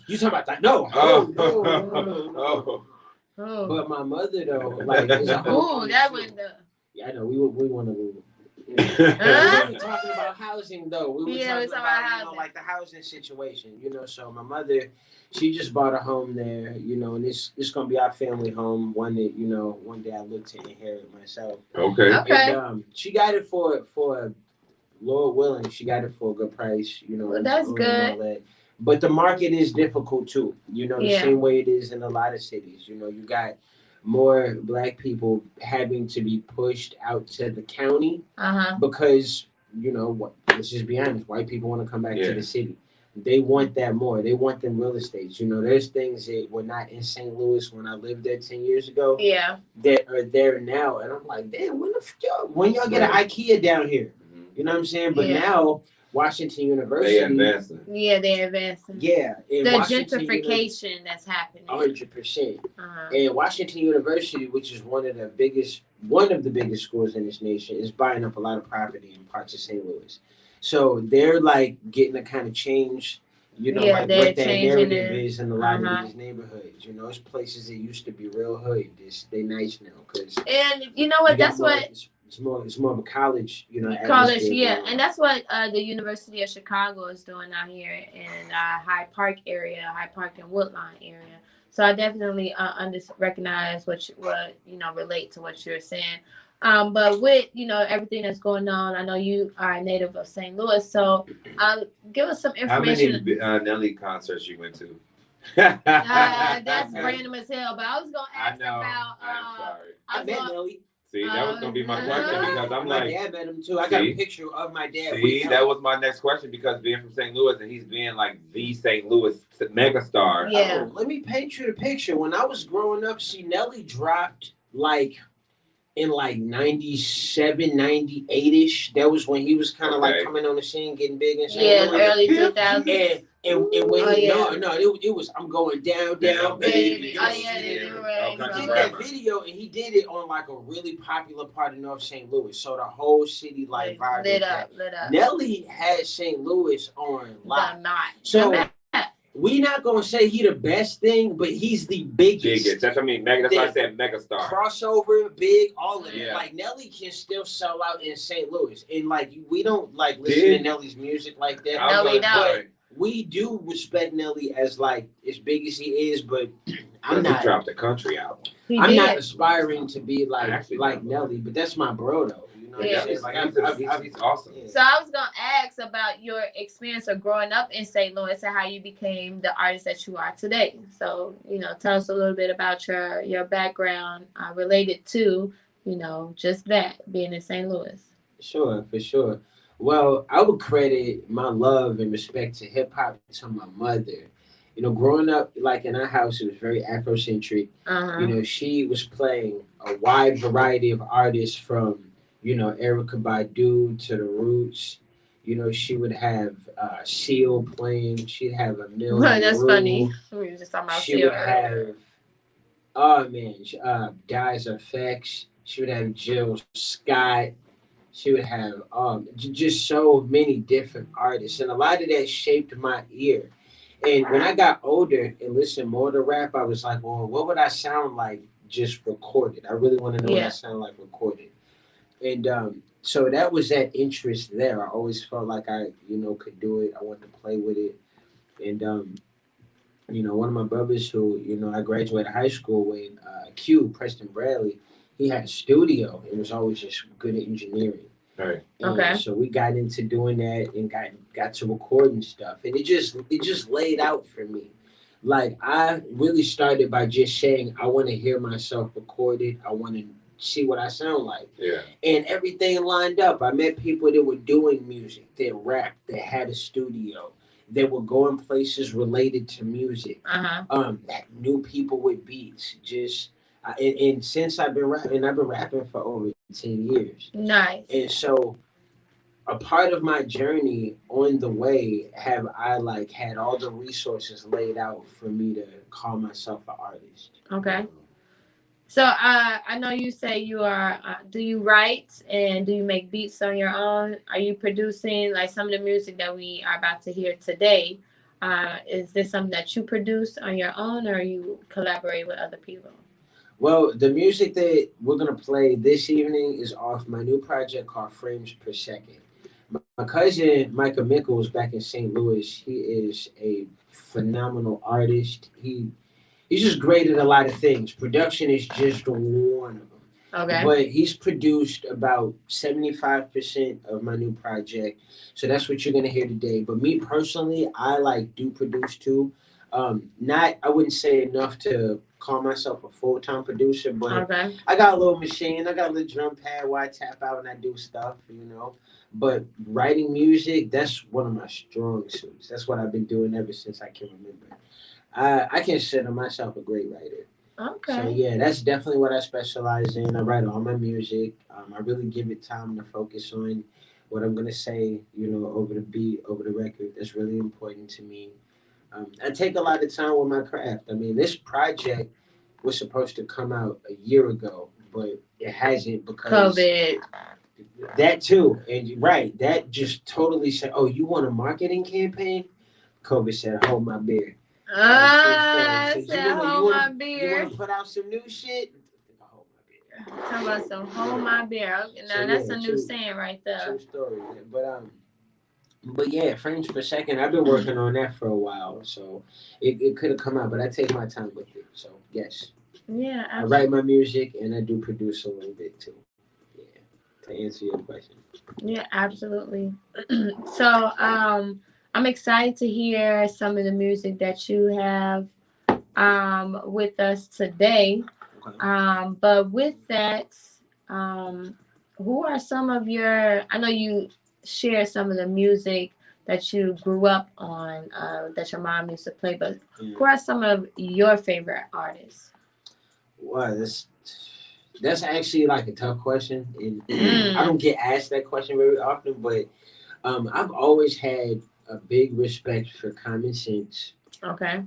You talking about that? No. Oh. But my mother though, like, is a oh, that window. Yeah, I know. We want to move. We were talking about housing though. We were talking about you know, like the housing situation. You know, so my mother, she just bought a home there. You know, and it's gonna be our family home. One that you know, one day I look to inherit myself. Okay. And she got it for Lord willing, she got it for a good price. You know, well, that's good. All that. But the market is difficult too. You know, the same way it is in a lot of cities. You know, you got more black people having to be pushed out to the county because you know what? Let's just be honest. White people want to come back to the city. They want that more. They want them real estates. You know, there's things that were not in St. Louis when I lived there 10 years ago. Yeah. That are there now, and I'm like, damn, when y'all get an IKEA down here? You know what I'm saying? But now Washington University, they're advancing. Yeah, the gentrification that's happening. 100%. And Washington University, which is one of the biggest schools in this nation, is buying up a lot of property in parts of St. Louis. So they're like getting to kind of change, you know, like what that narrative is in a lot of these neighborhoods. You know, it's places that used to be real hood. They nice now because. And you know what? That's what. It's more of a college, you know. College, and that's what the University of Chicago is doing out here in Hyde Park area, Hyde Park and Woodlawn area. So I definitely recognize what you know relate to what you're saying. But with you know everything that's going on, I know you are a native of St. Louis, so give us some information. How many Nelly concerts you went to? That's random as hell. But I was gonna ask about. I'm sorry. I met Nelly. See, that was gonna be my question because I'm my dad met him too. I got a picture of my dad. See, that was my next question because being from St. Louis and he's being like the St. Louis megastar. Yeah. Let me paint you the picture. When I was growing up, see, Nelly dropped like in like 97, 98-ish. That was when he was kind of like coming on the scene, getting big and St. Louis. Early 2000s. And when it was I'm going down, baby. Oh, he did that video and he did it on like a really popular part of North St. Louis. So the whole city like lit up. Nelly had St. Louis on lock. So we not gonna say he the best thing, but he's the biggest. That's what I mean. That's why I said megastar. Crossover, big, all of it. Like Nelly can still sell out in St. Louis, and like we don't like listen to Nelly's music like that. No, we don't. We do respect Nelly as like as big as he is, but I'm not. He dropped a country album. I'm not aspiring to be like Nelly, but that's my bro though. You know, he's awesome. So I was gonna ask about your experience of growing up in St. Louis and how you became the artist that you are today. So you know, tell us a little bit about your background related to you know just that being in St. Louis. Sure, for sure. Well, I would credit my love and respect to hip hop to my mother. You know, growing up like in our house, it was very Afrocentric. You know, she was playing a wide variety of artists from, you know, Erykah Badu to the Roots. You know, she would have Seal playing. She'd have a million. That's funny. We were just talking about Seal. She would have, Dies Effects. She would have Jill Scott. She would have just so many different artists. And a lot of that shaped my ear. And when I got older and listened more to rap, I was like, well, what would I sound like just recorded? I really want to know what I sound like recorded. And so that was that interest there. I always felt like I, you know, could do it. I wanted to play with it. And, you know, one of my brothers who, you know, I graduated high school with, Preston Bradley, he had a studio and was always just good at engineering. Right. And so we got into doing that and got to recording stuff. And it just laid out for me. Like I really started by just saying, I want to hear myself recorded. I want to see what I sound like. Yeah. And everything lined up. I met people that were doing music, that rapped, that had a studio, that were going places related to music. That knew people with beats. Just and since I've been rapping for over 10 years. Nice. And so a part of my journey on the way have I like had all the resources laid out for me to call myself an artist. Okay. So I know you say you are, do you write and do you make beats on your own? Are you producing like some of the music that we are about to hear today? Is this something that you produce on your own or you collaborate with other people? Well, the music that we're gonna play this evening is off my new project called Frames Per Second. My cousin Michael Mickles back in St. Louis, he is a phenomenal artist. He's just great at a lot of things. Production is just one of them. Okay. But he's produced about 75% of my new project. So that's what you're gonna hear today. But me personally, I like do produce too. Not I wouldn't say enough to call myself a full-time producer, but Okay. I got a little machine, I got a little drum pad where I tap out and I do stuff. But writing music, that's one of my strong suits. That's what I've been doing ever since I can remember. I consider myself a great writer. So Okay. yeah, that's definitely what I specialize in. I write all my music. I really give it time to focus on what I'm gonna say. Over the beat, over the record. That's really important to me. I take a lot of time with my craft. I mean, this project was supposed to come out a year ago, but it hasn't because COVID. that too. And you're right, that just totally said, "Oh, you want a marketing campaign?" COVID said, "Hold my beer." I So said, hold my beer. you want to put out some new shit? Hold my beer. Talking about some hold my beer. Okay, now So that's yeah, a new saying right there. true story. But yeah, Frames Per Second. I've been working on that for a while, so it could have come out, but I take my time with it. So yes, Yeah, I write my music and I do produce a little bit too. Yeah, to answer your question. yeah, absolutely. So, I'm excited to hear some of the music that you have with us today. Okay. But with that, um, who are some of your? I know you share some of the music that you grew up on, that your mom used to play. But who are some of your favorite artists? Wow, that's actually like a tough question, and I don't get asked that question very often. But I've always had a big respect for Common Sense. Okay.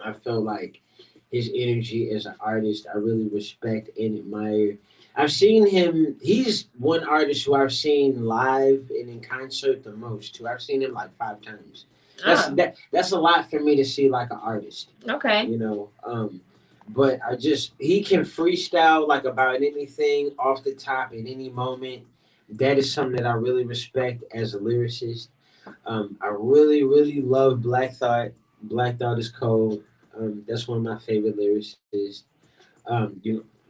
I felt like his energy as an artist, I really respect and admire. I've seen him. He's one artist who I've seen live and in concert the most. Too. I've seen him like 5 times. That's a lot for me to see like an artist. Okay. But he can freestyle like about anything off the top at any moment. That is something that I really respect as a lyricist. I really, really love Black Thought. Black Thought is cold. That's one of my favorite lyricists.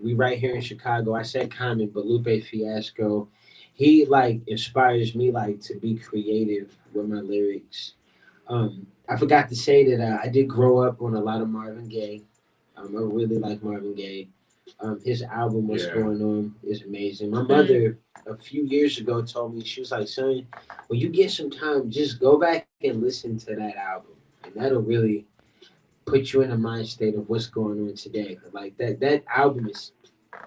We right here in Chicago. I said Common, but Lupe Fiasco, he like inspires me like to be creative with my lyrics. I forgot to say that I did grow up on a lot of Marvin Gaye. I really like Marvin Gaye. His album "What's Going On" is amazing. My mother a few years ago told me, she was like, "Son, when you get some time, just go back and listen to that album, and that'll really put you in a mind state of what's going on today. Like that album is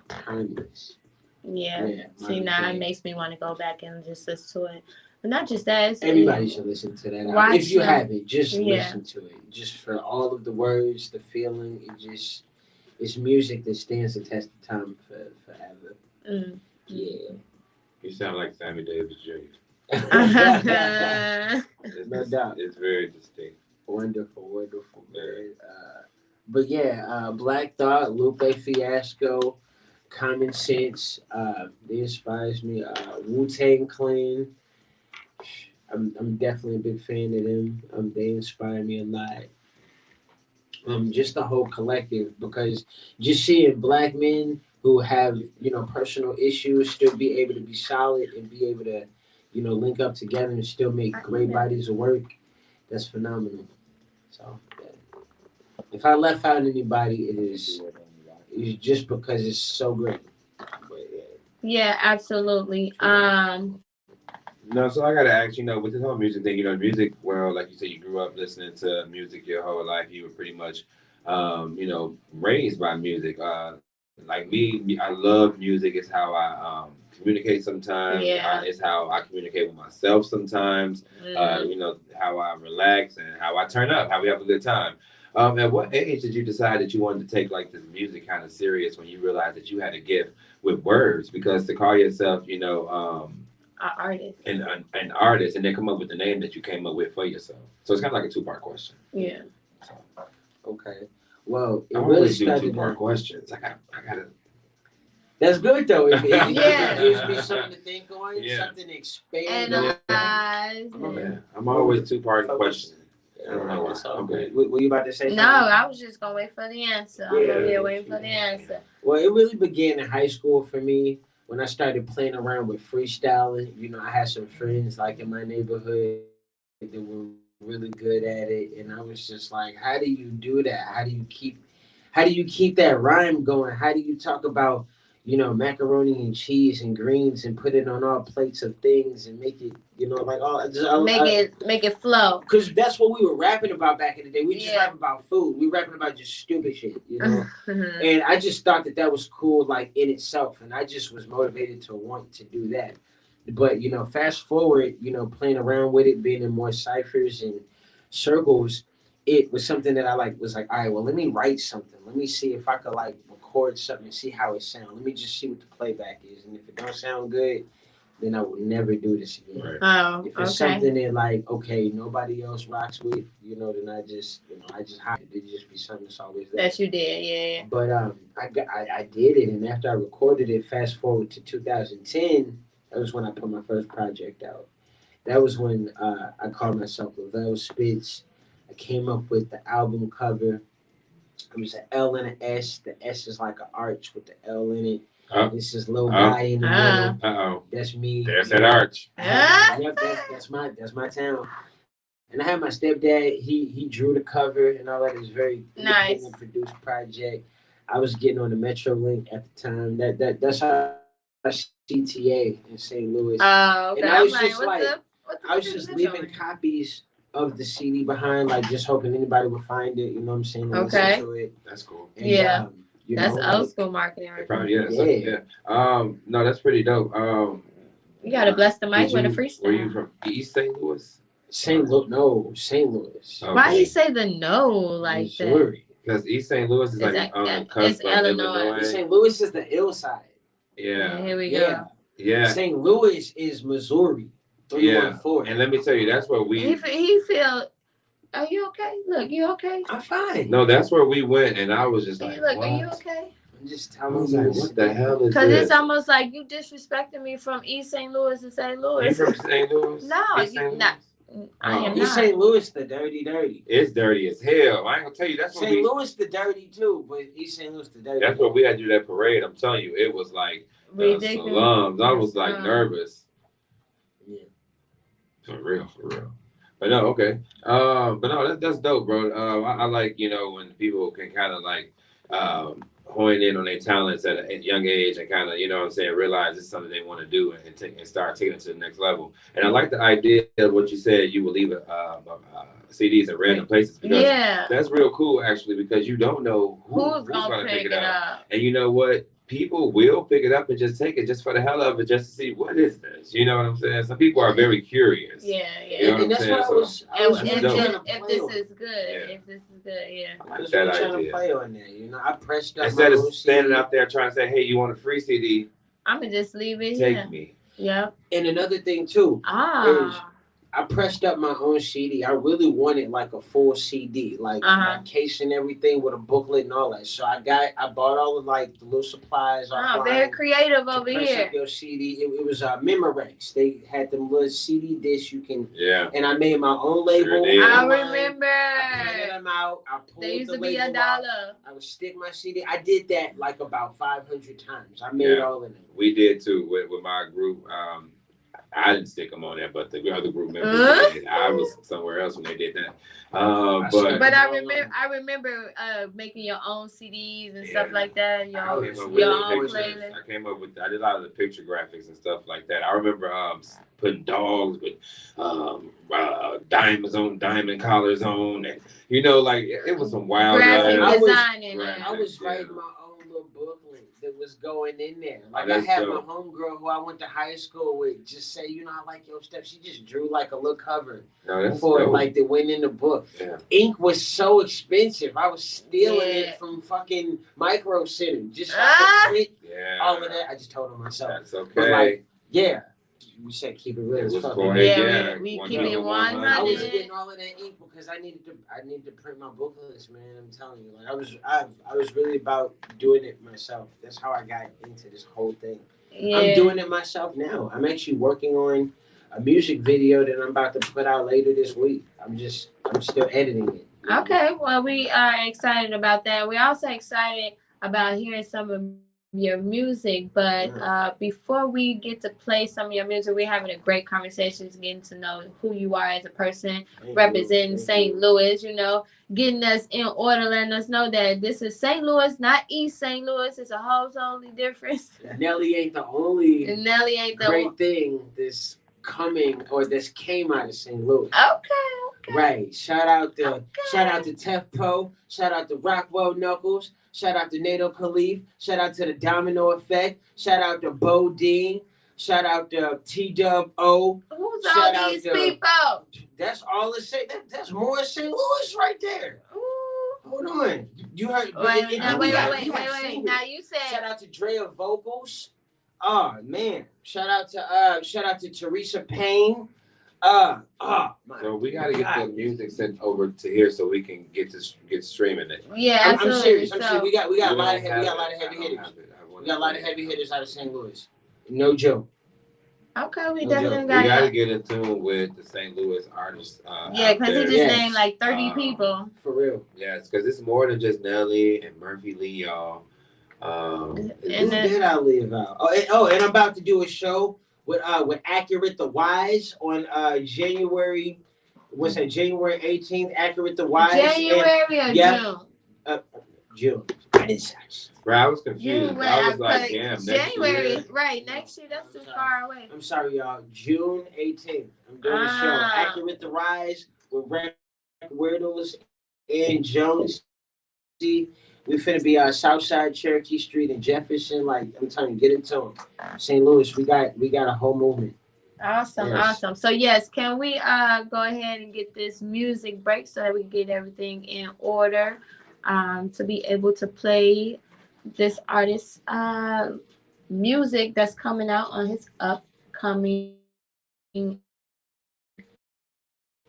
timeless." Yeah. See, now it makes me want to go back and just listen to it. But not just that. Everybody should listen to that album. If you haven't, just listen to it. Just for all of the words, the feeling, it's music that stands the test of time forever. Yeah. You sound like Sammy Davis Jr. No doubt. It's very distinct. Wonderful, man. But yeah, Black Thought, Lupe Fiasco, Common Sense, they inspires me. Wu-Tang Clan, I'm definitely a big fan of them. They inspire me a lot. Just the whole collective, because just seeing black men who have personal issues still be able to be solid and be able to link up together and still make great bodies of work, that's phenomenal. So yeah. If I left out anybody, it's just because it's so great. But, yeah, absolutely. No, so I gotta ask, with this whole music thing, music, well, like you said, you grew up listening to music your whole life. You were pretty much, raised by music. Like me, I love music. It's how I communicate sometimes. Yeah. It's how I communicate with myself sometimes. How I relax and how I turn up, how we have a good time. At what age did you decide that you wanted to take like this music kind of serious when you realized that you had a gift with words? Because to call yourself, an artist. An artist, and then come up with the name that you came up with for yourself. So it's kind of like a 2-part question. Yeah. So, okay. Well, I always do 2-part questions. I gotta That's good though. It Yeah. gives me something to think on, something to expand on. I'm always two-part question. I don't know why. Okay. Were you about to say something? No, I was just gonna wait for the answer. I'm over here waiting for the answer. Well, it really began in high school for me when I started playing around with freestyling. You know, I had some friends like in my neighborhood that were really good at it, and I was just like, how do you do that? How do you keep that rhyme going? How do you talk about, you know, macaroni and cheese and greens and put it on all plates of things and make it, you know, like make it flow. Because that's what we were rapping about back in the day. We just rap about food. We rapping about just stupid shit, you know. And I just thought that was cool, like in itself, and I just was motivated to want to do that. But you know, fast forward, you know, playing around with it, being in more ciphers and circles, it was something that I was like, all right, well, let me write something. Let me see if I could like record something and see how it sounds. Let me just see what the playback is, and if it don't sound good, then I will never do this again. Right. Oh, if it's something that like, okay, nobody else rocks with, you know, then I just hide it. It just be something that's always there. That you did, yeah. But I did it, and after I recorded it, fast forward to 2010, that was when I put my first project out. That was when I called myself LaVelle Spitz. I came up with the album cover. It was an L and an S. The S is like an arch with the L in it. This is little guy in the middle. That's me. There's that arch. Yep, that's my town. And I had my stepdad. He drew the cover and all that. It was very nice produced project. I was getting on the Metrolink at the time. That's how CTA in St. Louis. Oh, okay. And I was I was just leaving copies of the CD behind, like just hoping anybody would find it. You know what I'm saying? Okay. To it. That's cool. And, that's old school marketing. Right? Probably, no, that's pretty dope. You gotta bless the mic with a freestyle. Were you from East St. Louis? St. Louis. Okay. Why he say the no like Missouri. that? Because East St. Louis is like on the cusp of Illinois. East St. Louis is the ill side. Yeah. Here we go. Yeah. St. Louis is Missouri. 314. And let me tell you, that's where we. He feel. Are you okay? Look, you okay? I'm fine. No, that's where we went, and I was just like, look, what? are you okay? I'm just telling you. Like, what the hell is this? Because it's almost like you disrespecting me from East St. Louis to St. Louis. You from St. Louis? No, you're not. I am East St. Louis, the dirty. It's dirty as hell. I ain't gonna tell you. That's St. Louis, the dirty too, but East St. Louis, the dirty. That's where we had to do that parade. I'm telling you, it was like ridiculous. Slums. I was like nervous. Yeah. For real. But no, okay. But no, that's dope, bro. I like, you know, when people can kind of like hone in on their talents at a young age and kind of, you know what I'm saying, realize it's something they want to do and start taking it to the next level. And I like the idea of what you said, you will leave CDs at random places. Because that's real cool, actually, because you don't know who's going to pick it up. And you know what? People will pick it up and just take it just for the hell of it, just to see what is this. You know what I'm saying? Some people are very curious. Yeah. You know what I'm saying? If this is good, I like that idea. Trying to play on there, you know, I pressed up. Instead of standing out there trying to say, "Hey, you want a free CD?" I'm gonna just leave it. Take me. Yeah. And another thing too. Is I pressed up my own CD. I really wanted like a full CD, like case and everything with a booklet and all that. So I bought all of like the little supplies. Very creative over here. Your CD. It was Memorex. They had them little CD discs you can. Yeah. And I made my own label. Sure I remember. I printed them out. I pulled they used the to be $1. I would stick my CD. I did that like about 500 times. I made all of them. We did too with my group. I didn't stick them on there, but the other group members did. I was somewhere else when they did that. But I remember making your own CDs and stuff like that. Your own playlist. I did a lot of the picture graphics and stuff like that. I remember putting dogs with diamonds on, diamond collars on, and you know, like it was some wild graphic design. I was writing my own little booklet that was going in there. Like I had my homegirl who I went to high school with just say, you know, I like your stuff. She just drew like a little cover for it, like that went in the book. Yeah. Ink was so expensive. I was stealing it from fucking Micro Center. Just all of that. I just told her myself. That's okay. But We said keep it real. Yeah, we keep it 100. I was getting all of that ink because I needed to print my booklets, man. I'm telling you, like I was really about doing it myself. That's how I got into this whole thing. Yeah. I'm doing it myself now. I'm actually working on a music video that I'm about to put out later this week. I'm still editing it. Okay, well, we are excited about that. We're also excited about hearing some of your music, but before we get to play some of your music, we're having a great conversation, getting to know who you are as a person, representing St. Louis, getting us in order, letting us know that this is St. Louis, not East St. Louis. It's a whole totally difference. Nelly ain't the only great thing that's coming or that's came out of St. Louis. Okay. Right. Shout out to Tefpo. Shout out to Rockwell Knuckles. Shout out to NATO Khalif. Shout out to the Domino Effect. Shout out to Bo Dean. Shout out to T-Dub-O. Who's all these people? That's all it say. That's more St. Louis right there. Ooh. Hold on. You heard? Wait. Now you said. Shout out to Drea Vocals. Oh man. Shout out to Teresa Payne. So we gotta get the music sent over to here so we can get streaming it. Yeah, I'm serious. I'm serious. We got a lot of heavy hitters. We got a lot of heavy hitters out of St. Louis. No joke. Okay, we definitely gotta get in tune with the St. Louis artists. Yeah, because he just named like 30 people. For real. Yes, because it's more than just Nelly and Murphy Lee, y'all. Who did I leave out? And I'm about to do a show with Accurate the Wise on January 18th. Accurate the Wise. January or June? June. I didn't say. Bro, I was confused. I was like, damn, January, right? Next year, that's too far away. I'm sorry, y'all. June 18th. I'm doing a show. Accurate the Rise with Red Weirdos and Jones. We finna be on Southside Cherokee Street in Jefferson. Like I'm telling you, get into them. St. Louis, we got a whole movement. Awesome. So yes, can we go ahead and get this music break so that we get everything in order to be able to play this artist's music that's coming out on his upcoming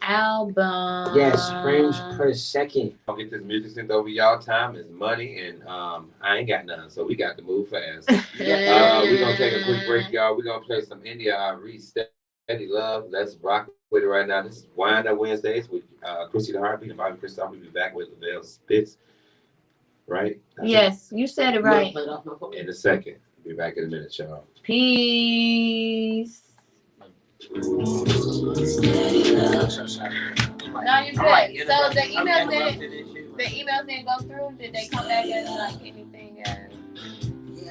album. Yes, frames per second. I'll get this music sent over. Y'all time is money, and I ain't got none, so we got to move fast. We're gonna take a quick break, y'all. We're gonna play some India Steady Love. Let's rock with it right now. This is Wind Up Wednesdays with Chrissy the Heartbeat and Bobby Christoph. We'll be back with LaVelle Spitz. Right? Yes, you said it right. In a second. Be back in a minute, y'all. Peace. No, you're good. So the emails didn't go through. Did they come back as like anything? Yeah,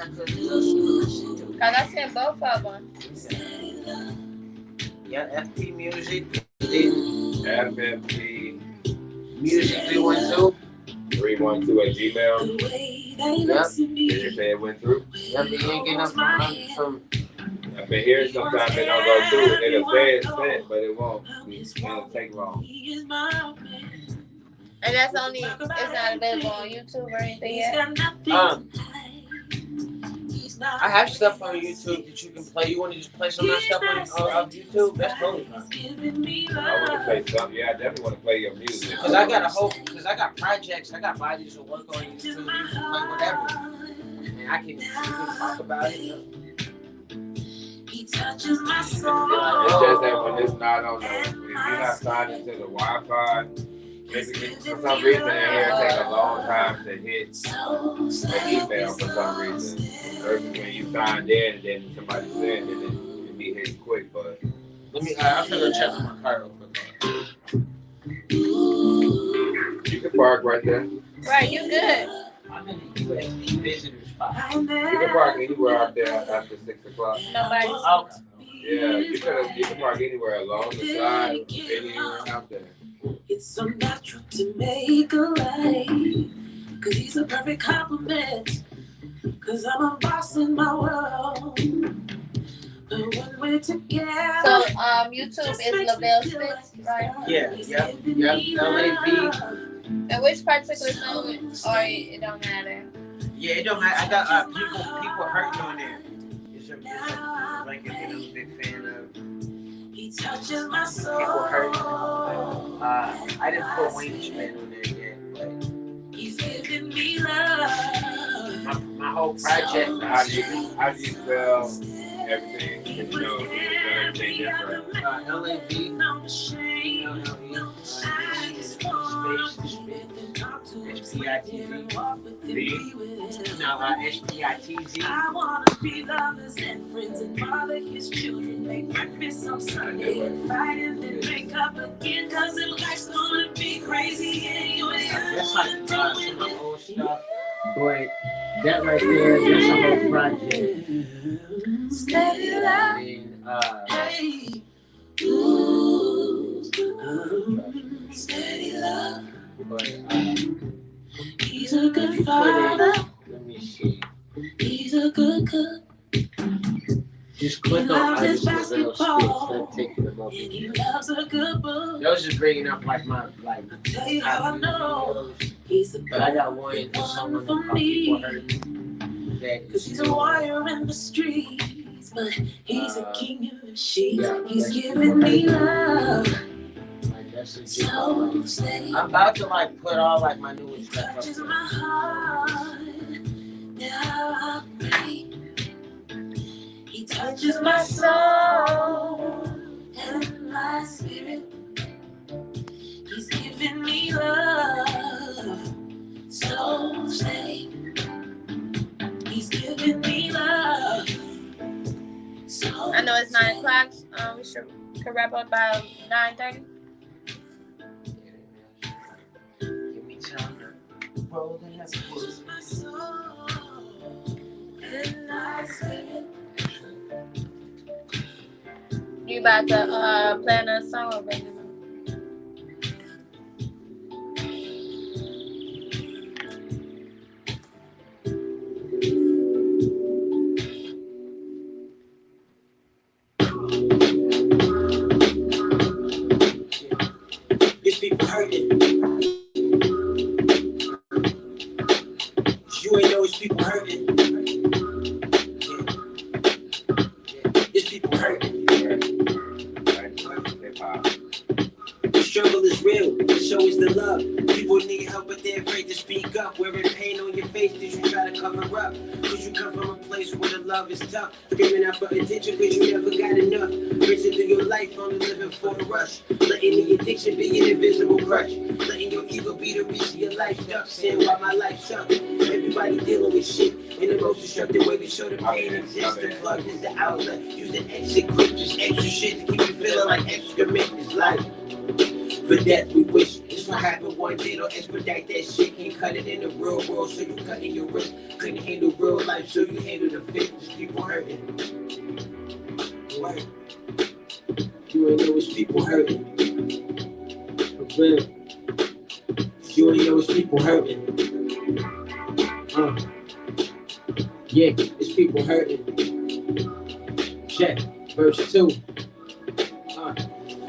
because I sent both of them. Yeah, FP Music. FFP Music 312 at Gmail. Yep. Did you say it went through? Yep, you ain't getting from. I've been here sometimes it don't go through. It'll say it's sent, but it won't. It'll take long. And that's only, it's not available on YouTube or anything yet? I have stuff on YouTube that you can play. You want to just play some of that stuff on YouTube? That's totally fine. I want to play something. Yeah, I definitely want to play your music. Because I got projects. I got bodies to work on YouTube. You can play whatever. And I can talk about it. He touches my soul. It's just that when it's not on the, if you're not signed into the Wi-Fi, for some reason in here it takes a long time to hit an email for some reason. Versus when you signed in and then somebody sends it, it be hit quick. But let me, I'll go check my car real quick. You can park right there. Right, you good. I'm in the USD visitor spot. You can park anywhere out there after 6 o'clock. Nobody's out. Yeah, you can park anywhere along the side, anywhere out there. It's so natural to make a life, 'cause he's a perfect compliment, 'cause I'm a boss in my world. But when we're together. So YouTube is LaVelle Spitz, right? Yeah, LAV. And which particular song, or it don't matter? Yeah, it don't matter. I got people hurting on there. It's some records that I'm a big fan of. He touches my soul. People hurt. I didn't put Wayne's Man on there yet, but he's giving me love. My whole project. How do you spell everything? You know, everything different. LAV. SPITZ. I wanna be lovers and friends and father his children. Make breakfast on Sunday and fight and then make up again. Cause it life's gonna be crazy anyway. That's like some of my old stuff. But that right there, that's a whole project. Steady love. Hey. Ooh. Steady love. But he's a good father. Let me see. He's a good cook. Just click on artist LaVelle Spitz. That'll take you to both. And he loves a good book. That was just bringing up like my tell you how I know. He's the but I got one someone for how me. people hurt. Cause he's a warrior in the streets, but he's a king of the sheets. Yeah, he's giving me love. So I'm about to like put all like my new stuff up. Touches my heart. Now I pray. He touches my soul and my spirit. He's giving me love. So stay. He's giving me love. So I know it's 9 o'clock. We could wrap up by 9:30. Give me time to roll the next one. my soul and my spirit. You about to plan a song already? These people hurting. You ain't know it's people hurting. These people hurting. The struggle is real, but so is the love. People need help, but they're afraid to speak up. Wearing pain on your face, did you try to cover up? Cause you come from a place where the love is tough. Screaming out for attention, cause you never got enough. Racing through your life, only living for the rush. Letting the addiction be an invisible crush. Letting your ego be the reason your life stuck. Saying why my life sucked. Everybody dealing with shit in the most destructive way to show the pain exists. The plug is the outlet. Use the exit quick, just extra shit to keep you feeling like excrement is life. For death we wish. This will happen one day. Don't expedite that shit. Can't cut it in the real world, so you cutting your wrist. Couldn't handle real life, so you handle the fitness. People hurting. Right. You ain't know it's people hurting. For real. You ain't know it's people hurting. Yeah, it's people hurting. Check. Verse 2.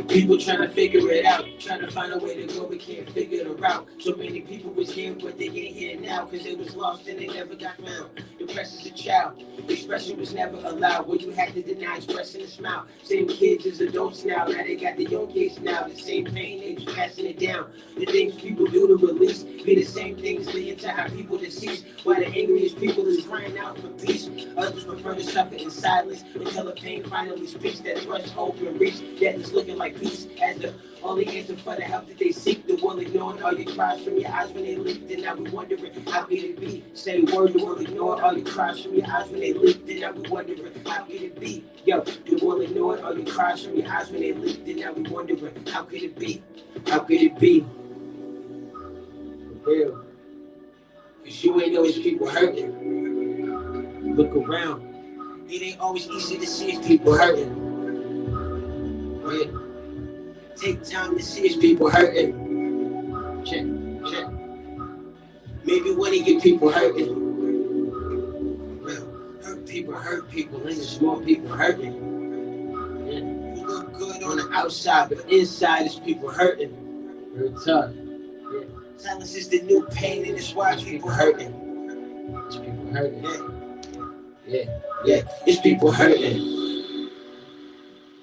People trying to figure it out, trying to find a way to go, but can't figure the route. So many people was here, but they ain't here now, cause they was lost and they never got found. Depressed as a child, expression was never allowed, where you had to deny expressing a smile. Same kids as adults now they got the young kids now. The same pain, they just passing it down. The things people do to release, be the same things leading to how people deceased. Why the angriest people is crying out for peace. Others prefer to suffer in silence until the pain finally speaks. That rush, hope, and reach, that is looking like peace as the only answer for the help that they seek. The world ignoring all your cries from your eyes when they leaked, and now we wondering how could it be. Say word, the world ignoring all your cries from your eyes when they leaked, and now we wondering how could it be. Yo, the world ignoring all your cries from your eyes when they leaked, and now we wondering how could it be. How could it be? For real. Cause you ain't know it's people hurting. Look around. It ain't always easy to see if people hurting. Yeah. Take time to see if people hurting. Check. Maybe one of your people hurting. Well, hurt people, and the small people hurting. Yeah. You look good on the outside, but inside is people hurting. Real tough. Yeah. Silence is the new pain, and it's why people hurting. It's people hurting. Yeah. Yeah. It's people hurting.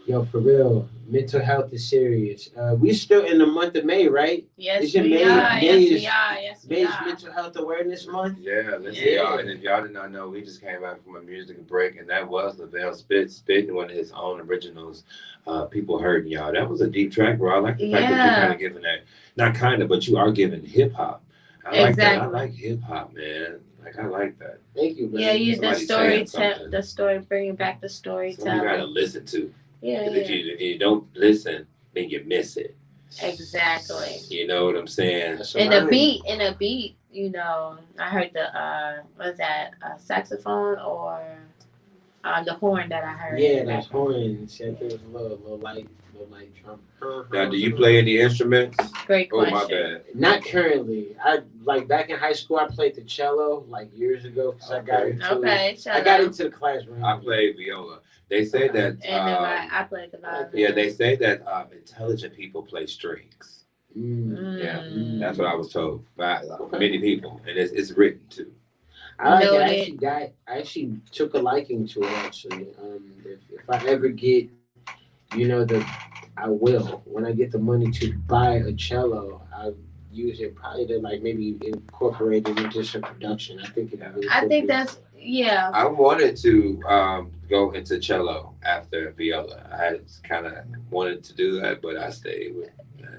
Yo, for real, mental health is serious. We still in the month of May, right? Yes, we are. Yes, we May's are. Mental Health Awareness Month. Yeah, listen, y'all. And if y'all did not know, we just came back from a music break, and that was LaVelle Spitz spitting one of his own originals, People Hurting, y'all. That was a deep track, bro. I like the fact that you're kind of giving that, not kind of, but you are giving hip hop. I like that. I like hip hop, man. Like, I like that. Thank you, man. Yeah, the story, bringing back the storytelling. You gotta listen to. Yeah. If you don't listen, then you miss it. Exactly. You know what I'm saying? In a beat, you know, I heard the what's that, saxophone or the horn that I heard. Yeah, those horns. I think it was a little light drum. Now, do you play any instruments? Great question. Oh, my bad. Not currently. I like back in high school. I played the cello like years ago because I got into the classroom. I played viola. They say that. I played the violin. Yeah, they say that intelligent people play strings. Yeah, that's what I was told by many people, and it's written too. I actually took a liking to it. Actually, if I ever get, I will. When I get the money to buy a cello, I'll use it probably to like maybe incorporate it into some production. I think that's. Yeah. I wanted to go into cello after viola. I kind of wanted to do that, but I stayed with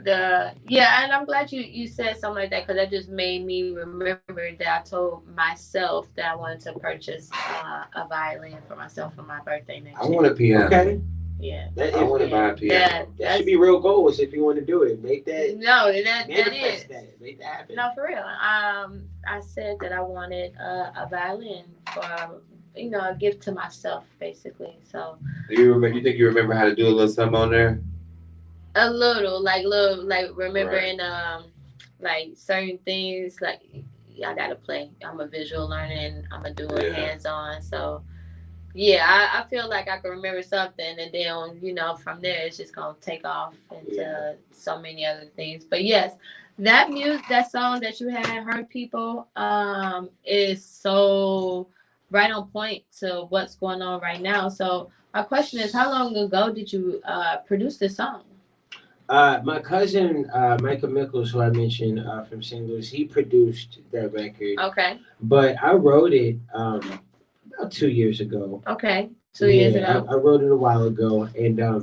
and I'm glad you said something like that, because that just made me remember that I told myself that I wanted to purchase a violin for myself for my birthday next year. I want a piano. Okay. Yeah. I want to buy a piano. That should be real goals if you want to do it. Make that. No, that is. Make that happen. No, for real. I said that I wanted a violin for a gift to myself, basically. So. You think you remember how to do a little something on there? A little remembering like certain things. Like I gotta play. I'm a visual learner and I'm gonna do it hands on. So. Yeah, I feel like I can remember something, and then from there it's just gonna take off into so many other things. But yes, that song that you had, Hurt People, is so right on point to what's going on right now. So my question is, how long ago did you produce this song? My cousin Michael Mickles, who I mentioned from St. Louis, he produced that record. Okay. But I wrote it about 2 years ago. Okay, 2 years ago. I wrote it a while ago, and I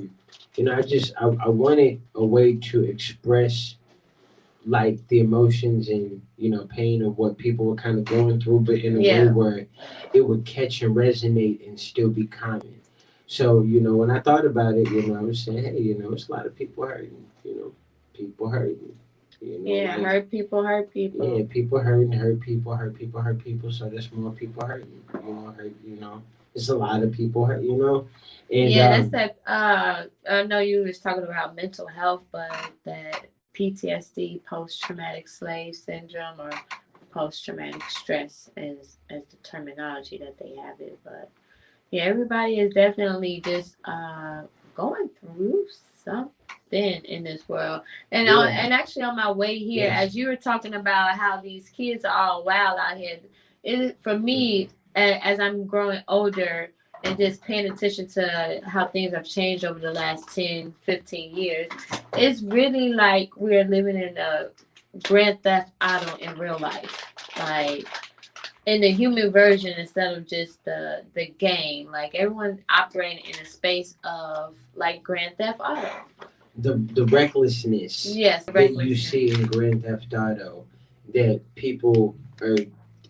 wanted a way to express like the emotions and pain of what people were kind of going through, but in a way where it would catch and resonate and still be common. So when I thought about it, I was saying, hey, it's a lot of people hurting. People hurting. Hurt people. Yeah, people hurting, hurt people. So there's more people hurting. It's a lot of people hurt. And that's that. I know you was talking about mental health, but that PTSD, post-traumatic slave syndrome, or post-traumatic stress is the terminology that they have it. But yeah, everybody is definitely just going through something in this world. And and actually on my way here, as you were talking about how these kids are all wild out here, for me, as I'm growing older and just paying attention to how things have changed over the last 10, 15 years, it's really like we're living in a Grand Theft Auto in real life. Like in the human version instead of just the game. Like everyone's operating in a space of like Grand Theft Auto. The recklessness that you see in Grand Theft Auto that people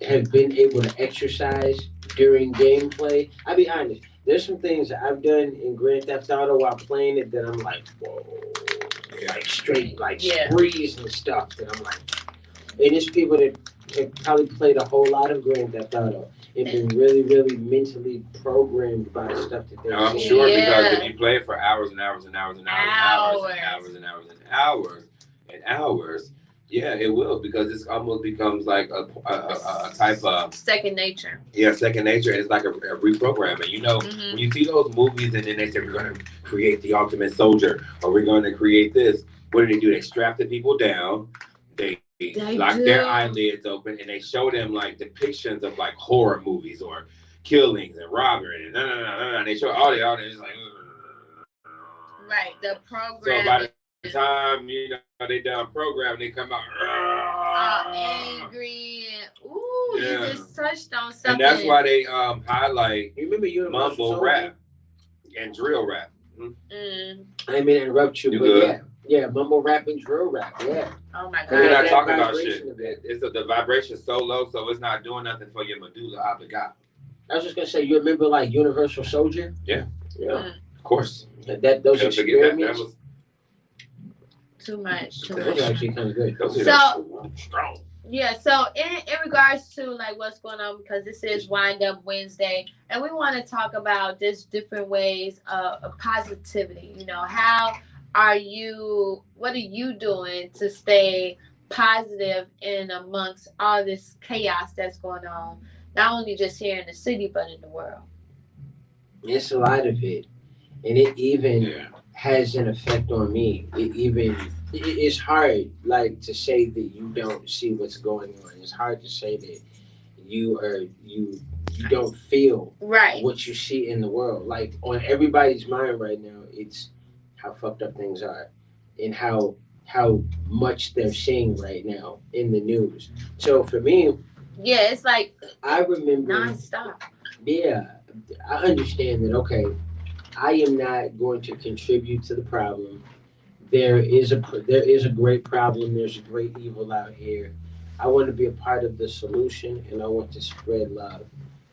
have been able to exercise during gameplay. I'll be honest, there's some things that I've done in Grand Theft Auto while playing it that I'm like, whoa, like straight, like sprees and stuff that I'm like, and it's people that have probably played a whole lot of Grand Theft Auto and been really, really mentally programmed by the stuff that they're I'm sure because if you play it for hours and hours and hours and hours and hours and hours and hours and hours, yeah, it will, because it almost becomes like a type of second nature. Yeah, second nature, and it's like a reprogramming. When you see those movies and then they say we're going to create the ultimate soldier or we're going to create this, what do? They strap the people down. They lock their eyelids open and they show them like depictions of like horror movies or killings and robbery and no. They show all the it's like right. The program. So by the time they done program, they come out angry and you just touched on something. And that's why they highlight mumble rap and drill rap. I didn't mean to interrupt you, but yeah, mumble rap and drill rap, yeah. Oh my God. They're not talking about shit. The vibration's so low, so it's not doing nothing for your medulla oblongata. I was just gonna say, you remember like Universal Soldier? Yeah. Of course. Those experiments. That was too much. Those are actually kind of good. So strong. Yeah, so in regards to like what's going on, because this is Wind Up Wednesday, and we want to talk about just different ways of positivity. What are you doing to stay positive in amongst all this chaos that's going on, not only just here in the city, but in the world? It's a lot of it. And it even has an effect on me. It's hard, like, to say that you don't see what's going on. It's hard to say that you don't feel what you see in the world. Like, on everybody's mind right now, it's how fucked up things are and how much they're seeing right now in the news. So for me, it's like I remember nonstop. Yeah, I understand that. Okay, I am not going to contribute to the problem. There is a great problem. There's a great evil out here. I want to be a part of the solution, and I want to spread love.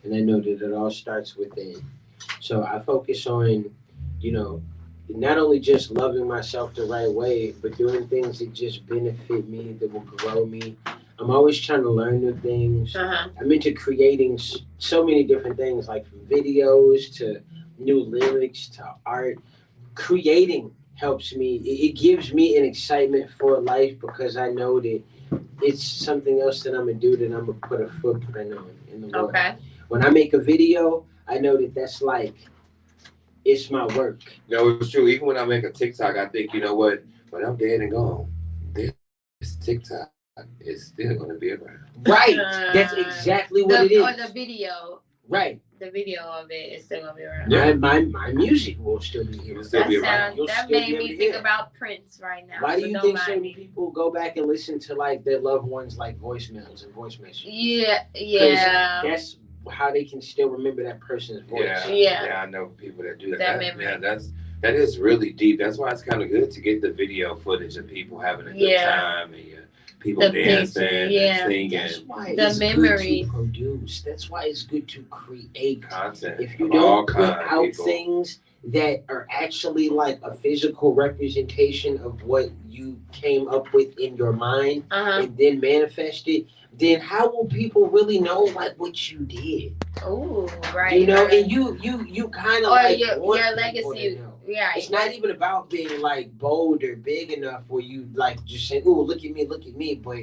And I know that it all starts within. So I focus on, not only just loving myself the right way, but doing things that just benefit me, that will grow me. I'm always trying to learn new things. I'm into creating so many different things, like from videos to new lyrics to art. Creating helps me. It gives me an excitement for life because I know that it's something else that I'm going to do that I'm going to put a footprint on in the world. Okay. When I make a video, I know that that's like, it's my work. It's true. Even when I make a TikTok, I think, when I'm dead and gone, this TikTok is still going to be around. Right. That's exactly what it is. Or the video. Right. The video of it is still going to be around. Yeah. My music will still be here. That made me think about Prince right now. Why do you think so many people go back and listen to like their loved ones like voicemails and voice messages? Yeah. That's how they can still remember that person's voice. Yeah, I know people that do that. That is really deep. That's why it's kind of good to get the video footage of people having a good time and people dancing and singing. That's why the memories. Good to produce. That's why it's good to create content. If you don't put out things that are actually like a physical representation of what you came up with in your mind and then manifest it, then how will people really know like what you did? Oh, right. And you kind of like your legacy. Yeah. It's not even about being like bold or big enough where you like just say, "Oh, look at me," but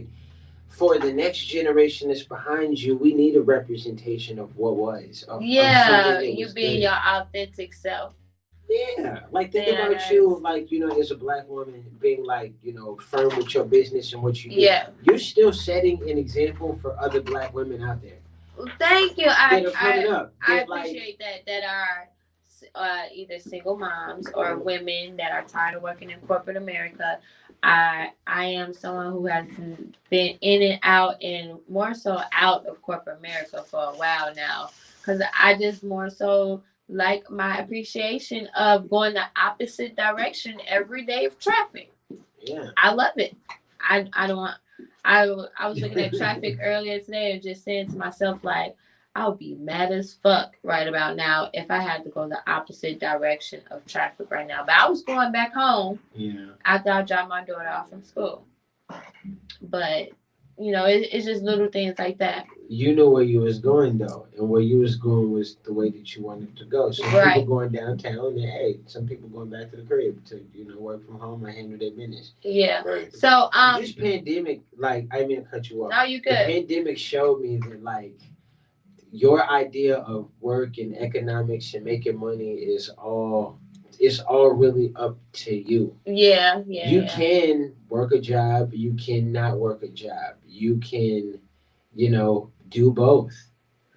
for the next generation that's behind you, we need a representation of what was. You being your authentic self. Yeah, like think about you, like as a black woman being like firm with your business and what you do. Yeah, you're still setting an example for other black women out there. Well, thank you. I appreciate that are either single moms or women that are tired of working in corporate America. I am someone who has been in and out, and more so out of corporate America for a while now, because I just more so like my appreciation of going the opposite direction every day of traffic. Yeah, I love it. I was looking at traffic earlier today and just saying to myself, like, I would be mad as fuck right about now if I had to go the opposite direction of traffic right now. But I was going back home after I dropped my daughter off from school. But it's just little things like that. You know where you was going though, and where you was going was the way that you wanted to go. Some people going downtown, and some people going back to the crib to work from home and handle their business. Yeah. Right. So this pandemic, like, I didn't cut you off. No, you good. The pandemic showed me that like your idea of work and economics and making money is all really up to you. Yeah. You can work a job. You cannot work a job. You can, do both.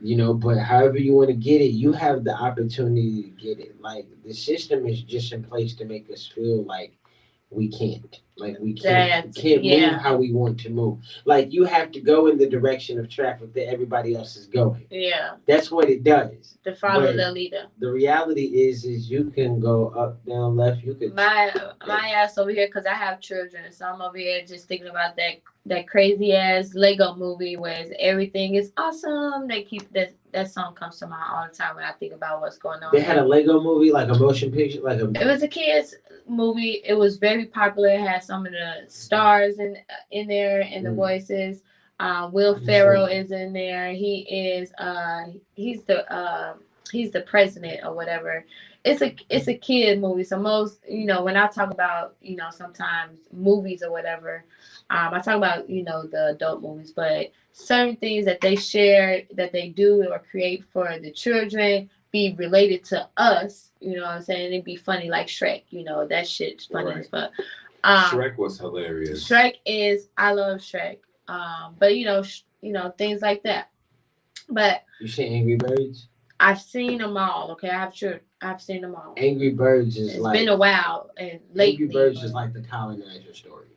You know, but however you want to get it, you have the opportunity to get it. Like the system is just in place to make us feel like we can't. Like we can't move how we want to move. Like you have to go in the direction of traffic that everybody else is going. Yeah. That's what it does. To follow the leader. The reality is you can go up, down, left. You could my ass over here because I have children, so I'm over here just thinking about that crazy ass Lego movie where everything is awesome. They keep that song comes to mind all the time when I think about what's going on. They had a Lego movie, like a motion picture, It was a kids movie. It was very popular. It had some of the stars in there and the voices. Will Ferrell is in there. He is he's the president or whatever. It's a kid movie. So most, when I talk about, sometimes movies or whatever, I talk about, the adult movies, but certain things that they share, that they do or create for the children be related to us, you know what I'm saying? It'd be funny, like Shrek, that shit's funny as fuck. Shrek was hilarious. I love Shrek. But things like that. But you see Angry Birds? I've seen them all. Okay, I've seen them all. Angry Birds is it's been a while and lately. Angry Birds is like the colonizer story.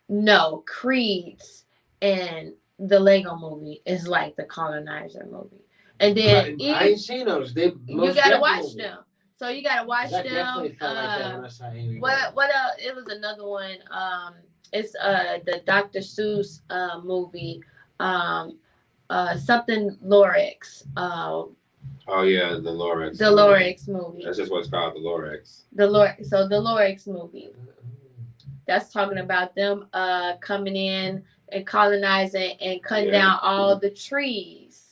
No, Creed's and the Lego movie is like the colonizer movie. And then I ain't seen those. You gotta watch them. So you gotta watch them. Definitely felt like that when I saw Angry Birds. What else? It was another one. It's the Dr. Seuss movie. Something Lorax. Oh yeah, the Lorax. The Lorax movie. That's just what it's called, the Lorax. So the Lorax movie. That's talking about them coming in and colonizing and cutting down all the trees.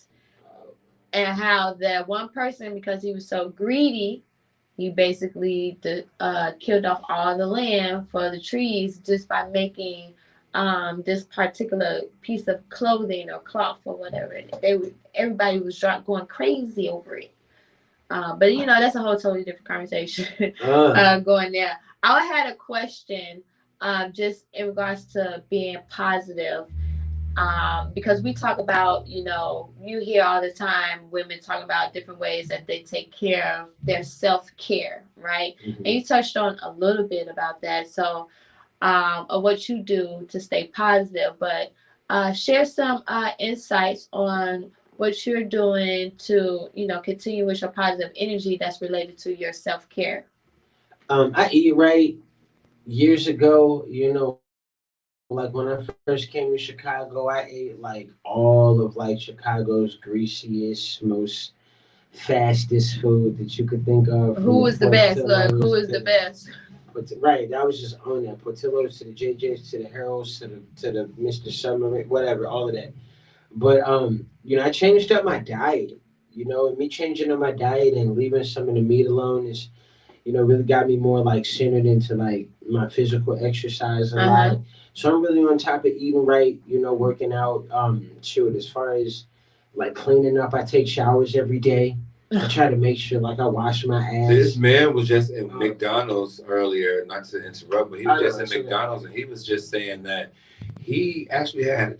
And how that one person, because he was so greedy, he basically killed off all the land for the trees just by making this particular piece of clothing or cloth or whatever. Everybody was going crazy over it. But that's a whole totally different conversation going there. I had a question just in regards to being positive. Because we talk about, you hear all the time women talk about different ways that they take care of their self-care, right? Mm-hmm. And you touched on a little bit about that. So, of what you do to stay positive, but share some insights on what you're doing to, continue with your positive energy that's related to your self-care. I eat right. Years ago, like when I first came to Chicago, I ate like all of like Chicago's greasiest, most fastest food that you could think of. Who was the best? Look, who is the best? Right, I was just on that. Portillo's to the JJ's to the Harold's to the Mr. Summer, whatever, all of that. But I changed up my diet. And me changing up my diet and leaving some of the meat alone is, really got me more like centered into like my physical exercise a lot. So I'm really on top of eating right, working out. As far as like cleaning up, I take showers every day. I try to make sure like I wash my ass. This man was just in McDonald's earlier, not to interrupt, but he was just in McDonald's and he was just saying that he actually had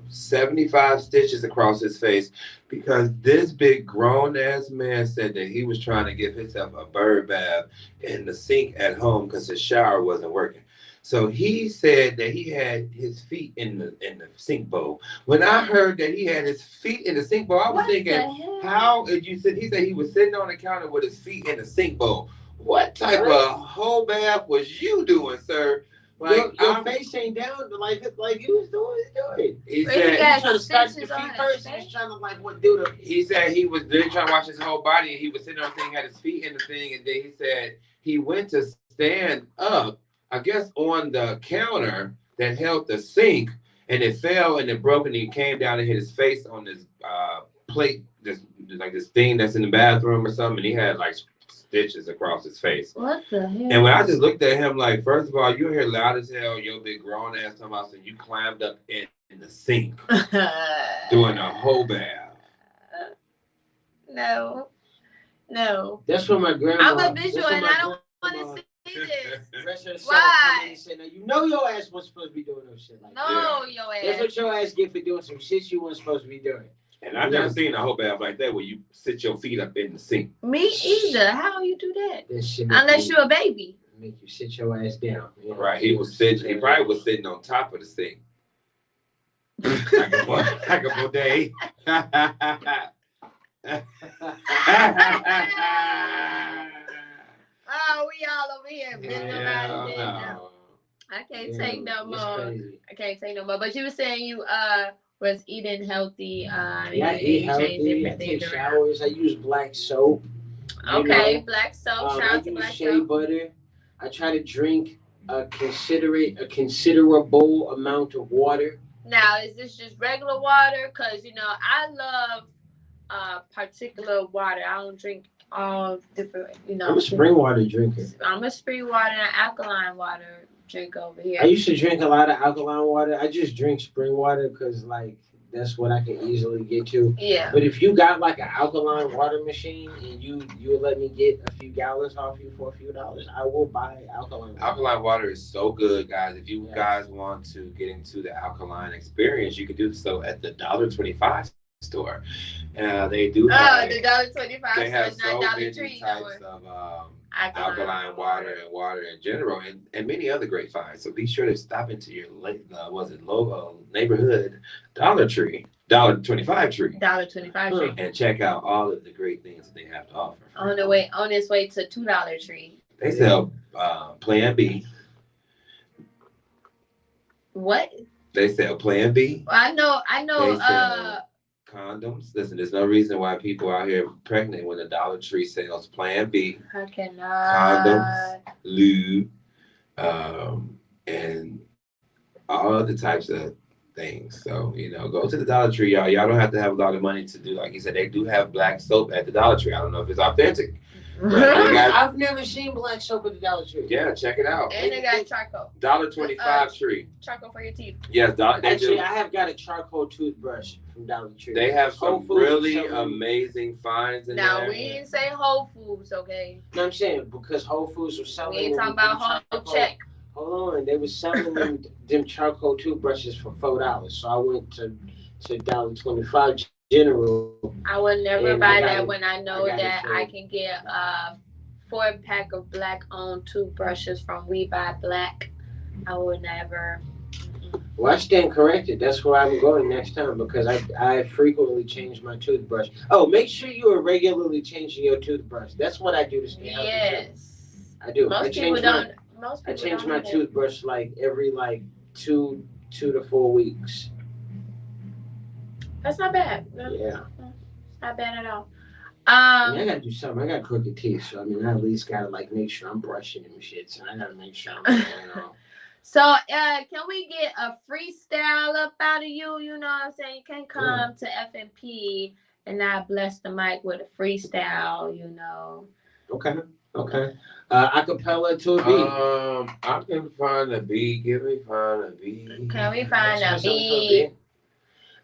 75 stitches across his face because this big grown ass man said that he was trying to give himself a bird bath in the sink at home because his shower wasn't working. So he said that he had his feet in the sink bowl. When I heard that he had his feet in the sink bowl, I was thinking, how did you sit? He said he was sitting on the counter with his feet in the sink bowl. What type of whole bath was you doing, sir? Like your face ain't down like you was doing. He said he's trying to start the feet first. He's trying to like what do the. He said he was really trying to wash his whole body, and he was sitting on the thing, had his feet in the thing, and then he said he went to stand up, I guess, on the counter that held the sink, and it fell and it broke, and he came down and hit his face on this plate, this thing that's in the bathroom or something, and he had like stitches across his face. What the hell? And when I just looked at him, like, first of all, you're here loud as hell, your big grown ass talking about, and you climbed up in the sink doing a whole bath. No. That's what my grandma. I'm a visual and I don't want to see this. Why? Your ass wasn't supposed to be doing no shit like that. No, your ass. That's what your ass get for doing some shit you weren't supposed to be doing. And I've never seen a whole bath like that where you sit your feet up in the sink. Me either. How you do that? Unless you're a baby. Make you sit your ass down. You know? Right. He probably was sitting on top of the sink. like a bidet. Oh, we all over here. I can't take no more. I can't take no more. But you were saying you was eating healthy. I eat healthy. I take showers. I use black soap. Okay, black soap. I use shea butter. I try to drink a considerable amount of water. Now, is this just regular water? Because, I love particular water. I don't drink all different, I'm a spring water drinker. I'm a spring water and alkaline water drinker over here. I used to drink a lot of alkaline water. I just drink spring water because, that's what I can easily get to. Yeah. But if you got an alkaline water machine and you let me get a few gallons off you for a few dollars, I will buy alkaline water. Alkaline water is so good, guys. If you guys want to get into the alkaline experience, you can do so at the $1.25 store. They do have the $1.25. They have so many Tree, types of alkaline water and water in general, and many other great finds. So be sure to stop into your local neighborhood Dollar Tree, $1.25 Tree, $1.25 Tree, and check out all of the great things that they have to offer. On its way to $2 Tree. They sell Plan B. What? They sell Plan B. I know. Condoms. Listen, there's no reason why people out here pregnant when the Dollar Tree sells Plan B. I cannot. Condoms, lube, and all other types of things. So, go to the Dollar Tree, y'all. Y'all don't have to have a lot of money to do, like you said, they do have black soap at the Dollar Tree. I don't know if it's authentic. I've never seen black soap at the Dollar Tree. Yeah, check it out. And they got charcoal. $1.25 Tree. Charcoal for your teeth. Yes, actually, I have got a charcoal toothbrush from Dollar Tree. They have some really amazing finds in there. Now, we didn't say Whole Foods, okay? No, I'm saying because Whole Foods was selling. We ain't talking about Whole Check. Hold on, they were selling them charcoal toothbrushes for $4. So I went to $1.25 General. I would never buy that when I know that I can get a 4-pack of black-owned toothbrushes from We Buy Black. I would never. Well, I stand corrected. That's where I'm going next time because I frequently change my toothbrush. Oh, make sure you are regularly changing your toothbrush. That's what I do to stay healthy. Yes. I do. Most people don't. I change my toothbrush every 2 to 4 weeks. That's not bad. Yeah. It's not bad at all. I gotta do something. I got crooked teeth, so I at least gotta make sure I'm brushing and shit. So I gotta make sure I'm So can we get a freestyle up out of you? You know what I'm saying? You can't come to FMP and not bless the mic with a freestyle, Okay. Acapella to a beat. I can find a beat. Can we find a beat? Can we find a beat?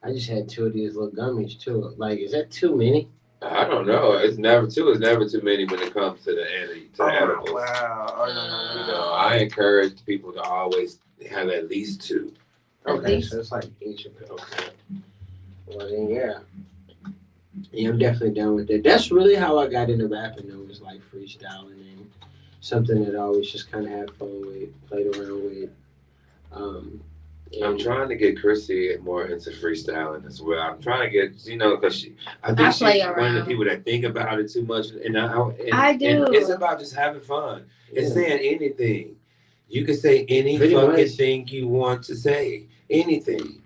I just had 2 of these little gummies too. Is that too many? I don't know. It's never too many when it comes to the edibles. Wow. I encourage people to always have at least 2. Okay, so it's each of it. Okay. Well then, yeah. Yeah, I'm definitely down with that. That's really how I got into rapping. It was freestyling and something that I always just kind of had fun with, played around with. I'm trying to get Chrissy more into freestyling as well. I'm trying to get, because I think she's one of the people that think about it too much. And I do. And it's about just having fun. It's saying anything. You can say any fucking thing you want to say. Anything.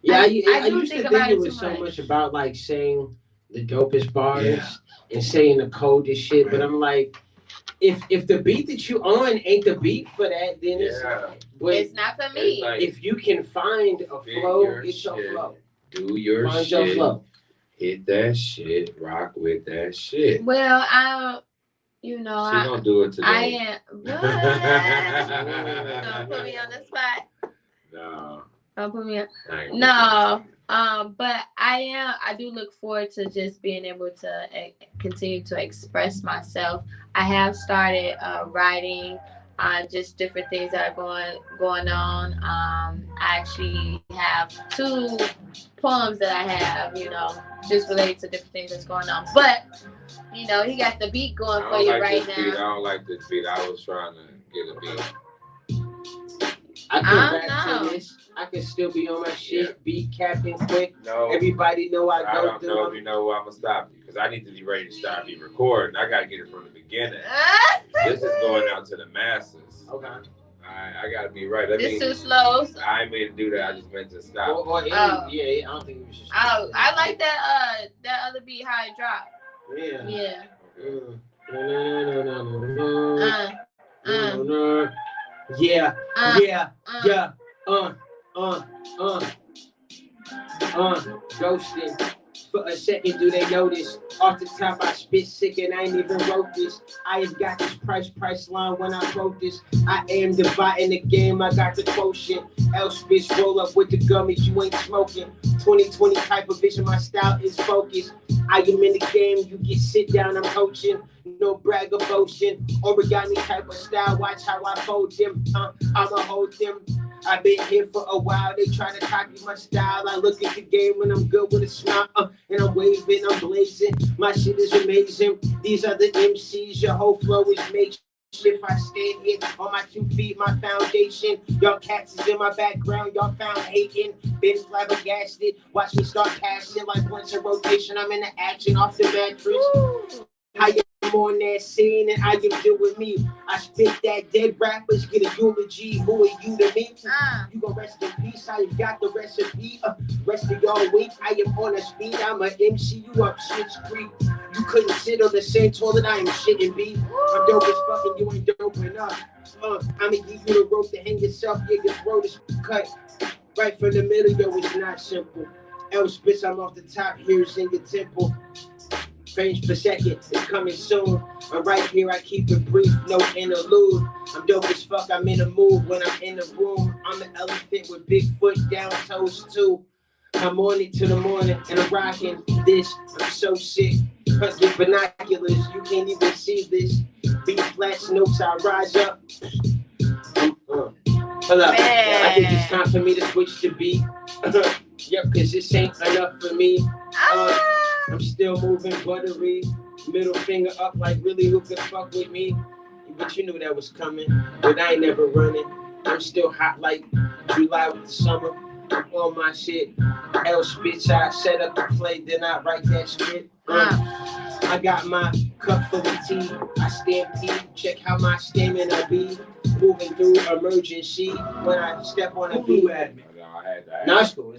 Yeah, I used to think it was so much about saying the dopest bars and saying the coldest shit. Right. But I'm if the beat that you on ain't the beat for that, then it's not for me. If you can find a flow, it's your flow. Do your shit. Your flow. Hit that shit. Rock with that shit. Well, she don't do it today. I am. What? Don't put me on the spot. No. Don't put me on. No. But I do look forward to just being able to continue to express myself. I have started writing. just different things that are going on. I actually have 2 poems that I have, just related to different things that's going on. But he got the beat going for you right now. I don't like this beat. I was trying to get a beat. I can rap to this. I can still be on my shit. Yeah. Beat Captain quick. No. Everybody know I don't know if you know where I'm gonna stop you because I need to be ready to stop you recording. I gotta get it from the beginning. This is going out to the masses. Okay. I gotta be right. This too slow. I ain't meant to do that. I just meant to stop. Yeah, I don't think we should stop. I like that other beat how it dropped. Yeah. Yeah. Ghosting. For a second, do they notice? Off the top, I spit sick and I ain't even wrote this. I have got this price line when I wrote this. I am dividing the game, I got the quotient. Spitz roll up with the gummies, you ain't smoking. 2020 type of vision, my style is focused. I am in the game, you get sit down, I'm coaching. No brag or boasting. Origami type of style, watch how I fold them. I'ma hold them. I've been here for a while, they try to copy my style. I look at the game when I'm good with a smile, and I'm waving, I'm blazing. My shit is amazing. These are the MCs, your whole flow is makeshift. If I stand here on my 2 feet, my foundation. Y'all cats is in my background, y'all found hating. Been flabbergasted, watch me start passing like once a rotation. I'm in the action off the mattress. How you on that scene and how you do with me? I spit that dead rappers get a eulogy. Who are you to me? You gon' rest in peace. I've got the recipe. Rest of y'all week. I am on a speed. I'm a MC. You up Shit's Creek. You couldn't sit on the same toilet I am shitting be. I'm dope as fucking. You ain't dope enough. I'ma give you the rope to hang yourself. Yeah, your throat is cut right from the middle. Yo, it's not simple. Spitz, I'm off the top. Here's in your temple. Frames per second is coming soon. I'm right here, I keep it brief, no interlude. I'm dope as fuck, I'm in the mood when I'm in the room. I'm an elephant with big foot down toes too. I'm on it to the morning and I'm rocking this. I'm so sick, cause with binoculars, you can't even see this. Beat flat notes, I rise up. Hold up, I think it's time for me to switch the beat. Yep, cause this ain't enough for me. I'm still moving buttery, middle finger up like really who could fuck with me? But you knew that was coming, but I ain't never running. I'm still hot like July with the summer. I'm on my shit. Spitz, I set up the play, then I write that shit. I got my cup full of tea. I stampede, check how my stamina be. Moving through emergency when I step on a beat. No, it's cool.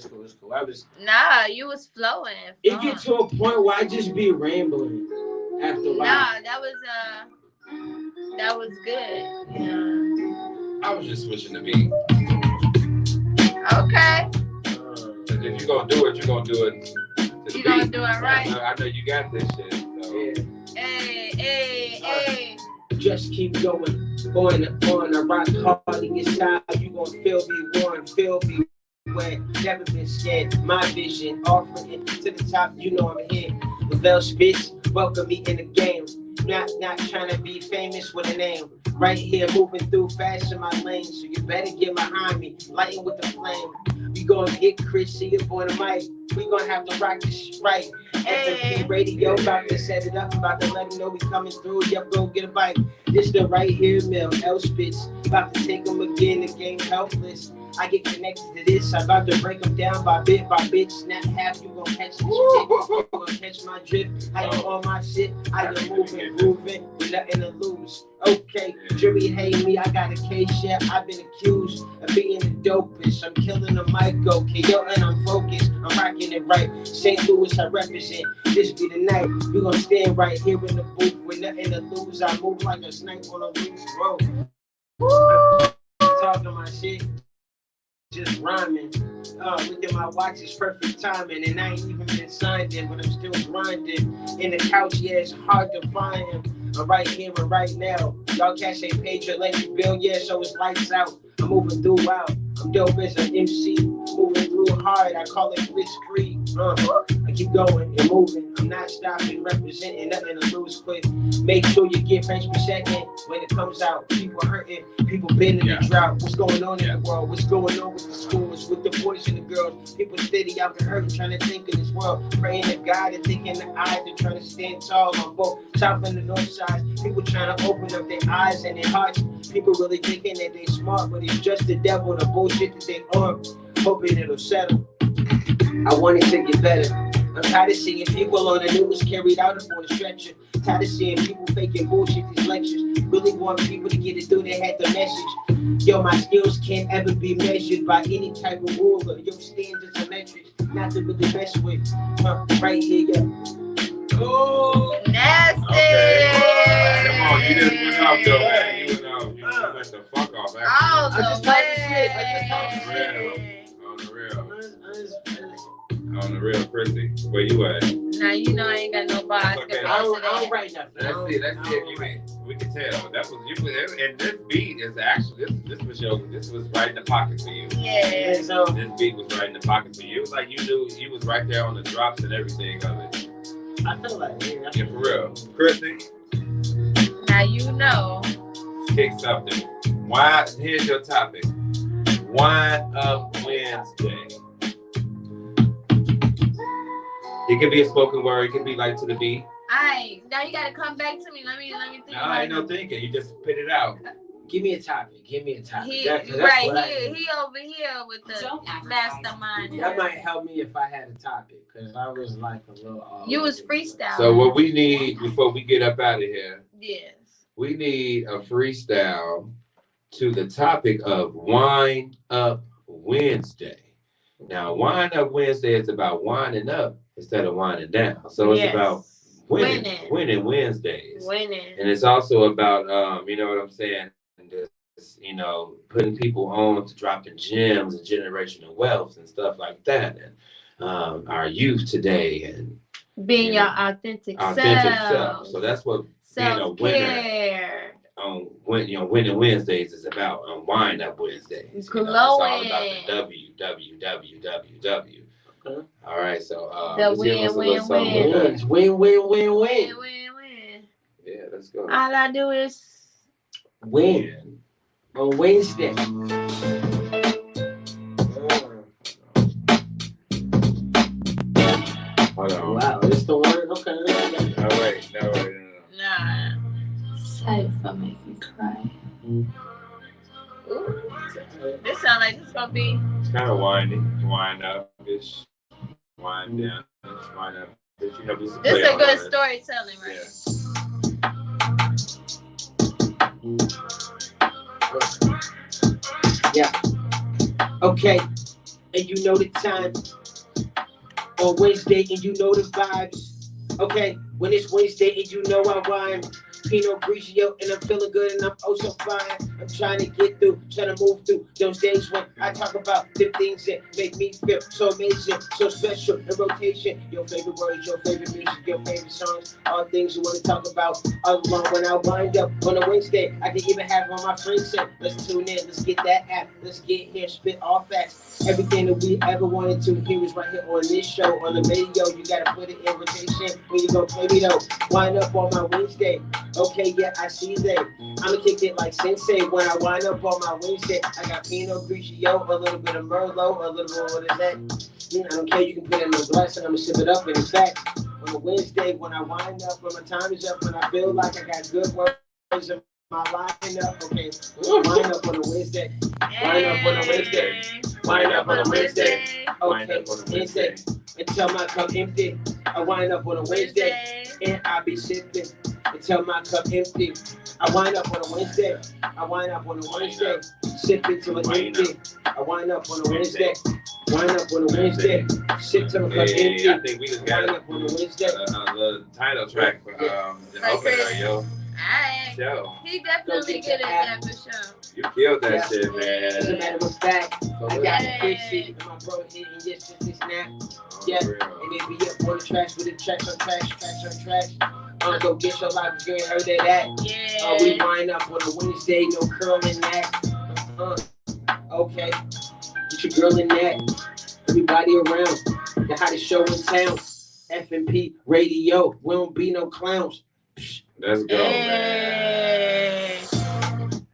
You was flowing. It get to a point where I just be rambling after a while. That was good. Yeah. I was just switching the beat. Okay. If you're gonna do it, you're gonna do it. You're gonna do it right. I know you got this shit. So. Yeah. Hey. Just keep going. On a rock hard in your side. You gonna feel me warm, feel me wet. Never been scared. My vision, offering it to the top. You know I'm here. LaVelle Spitz, welcome me in the game. Not trying to be famous with a name. Right here, moving through fast in my lane. So you better get behind me, lighting with the flame. We gonna get Chrissy up on the mic. We gonna have to rock this right. FMP radio, about to set it up, about to let them know we coming through. Yep, go get a bite. This the right here mill, Spitz. About to take them again, the game helpless. I get connected to this, I'm about to break them down by bit. Snap half, you gon' catch this shit. You gon' catch my drift. I am on my shit. I am moving, with nothing to lose. Okay, jury hate me, I got a case, yeah. I've been accused of being the dopest. I'm killing the mic, okay, yo, and I'm focused. I'm rocking it right. St. Louis, I represent. This be the night. We gon' stand right here in the booth with nothing to lose. I move like a snake on a loose road. Talking my shit. Just rhyming. Look at my watch, it's perfect timing. And I ain't even been signed in, but I'm still grinding. In the couch, yeah, it's hard to find him. I'm right here and right now. Y'all cash ain't paid your electric bill, yeah, so it's lights out. I'm moving throughout. I'm dope as an MC, moving through hard. I call it blitzkrieg. I keep going and moving. I'm not stopping, representing nothing to lose quick. Make sure you get frames per second when it comes out. People hurting, people been in the drought. What's going on in the world? What's going on with the schools, with the boys and the girls? People steady out the hurt, trying to think of this world. Praying to God and thinking the eyes. They're trying to stand tall on both south and the north side. People trying to open up their eyes and their hearts. People really thinking that they smart, but it's just the devil, the bullshit that they on. Hoping it'll settle. I want it to get better. I'm tired of seeing people on the news carried out upon a stretcher. Tired of seeing people faking bullshit these lectures. Really want people to get it through, they had the message. Yo, my skills can't ever be measured by any type of rule or your standards or metrics. Not to really mess with. Right here, yeah. Oh, nasty. Okay. Come on, you just went off though, man. You went the fuck off. Oh, I just talking shit. On the real, Chrissy. Where you at? Now you know I ain't got no boss. Okay. I don't write nothing. Let's see if you ain't. We can tell. That was you. And this beat is actually this was right in the pocket for you. Yeah. So this beat was right in the pocket for you. It was like you knew you was right there on the drops and everything of it. I feel like yeah, for real. Chrissy. Now you know. Kick something. Why? Here's your topic. Wine Up Wednesday. It could be a spoken word. It could be like to the beat. Alright, now you gotta come back to me. Let me think. No, I ain't no thinking. You just spit it out. Give me a topic. He over here with the mastermind. That might help me if I had a topic, because I was like a little. You was freestyle. So what we need before we get up out of here? Yes. We need a freestyle to the topic of Wine Up Wednesday. Now, Wine Up Wednesday is about winding up instead of winding down. So it's about winning Wednesdays. Winning. And it's also about, you know what I'm saying? This, you know, putting people on to dropping gems and generational wealth and stuff like that. And our youth today and being your authentic self. So that's what being a winner on winning Wednesdays is about. On Wine Up Wednesdays. It's glowing. It's all about the WWWW. Okay. All right, so the win. Yeah, let's go. All I do is win on Wednesday. Hold on. Wow, it's the word. Okay. No, wait. Nah. Cypher make me cry. Ooh. This sound like it's gonna be. It's kind of windy, wind up-ish, wind down, wind up-ish. You know, this is a good storytelling, right? Yeah. Okay. And you know the time. On Wednesday, and you know the vibes. Okay. When it's Wednesday, and you know I rhyme. Pinot Grigio, and I'm feeling good, and I'm oh so fine. I'm trying to get through, trying to move through those days when I talk about the things that make me feel so amazing, so special in rotation. Your favorite words, your favorite music, your favorite songs, all things you want to talk about. All along when I wind up on a Wednesday, I can even have all my friends say, let's tune in, let's get that app, let's get here, spit all facts. Everything that we ever wanted to hear is right here on this show, on the radio. You gotta put it in rotation when you go play me though. Wind up on my Wednesday. Okay, yeah, I see that. I'ma kick it like Sensei when I wind up on my Wednesday. I got Pinot Grigio, a little bit of Merlot, a little bit of that. I don't care, you can put it in a glass and I'ma sip it up. And in fact, on a Wednesday when I wind up, when my time is up, when I feel like I got good words in my lineup, okay, wind up on a Wednesday. Wind up on a Wednesday. Wind up on a Wednesday. Okay, Wednesday. Until my cup empty. I wind up on a Wednesday. And I be sipping until my cup empty. I wind up on a Wednesday. I wind up on a Wednesday. Sipping till it's empty. I wind up on a Wednesday. Wind up on a Wednesday. Sip till my cup empty. I think we just got up on a Wednesday. The title track for the opener, yo. Alright. Show. He definitely good at that for sure. You killed that shit, man. As a matter of fact, I got a free shit and my bro hitting just this snap. Yeah, and they be up on the tracks with the tracks on tracks. Go get your life, you ain't heard of that. Yeah. We wind up on a Wednesday, no curling that. Okay. Get your girl in that. Everybody around. The hottest show in town. FMP Radio. We don't be no clowns. Let's go, man.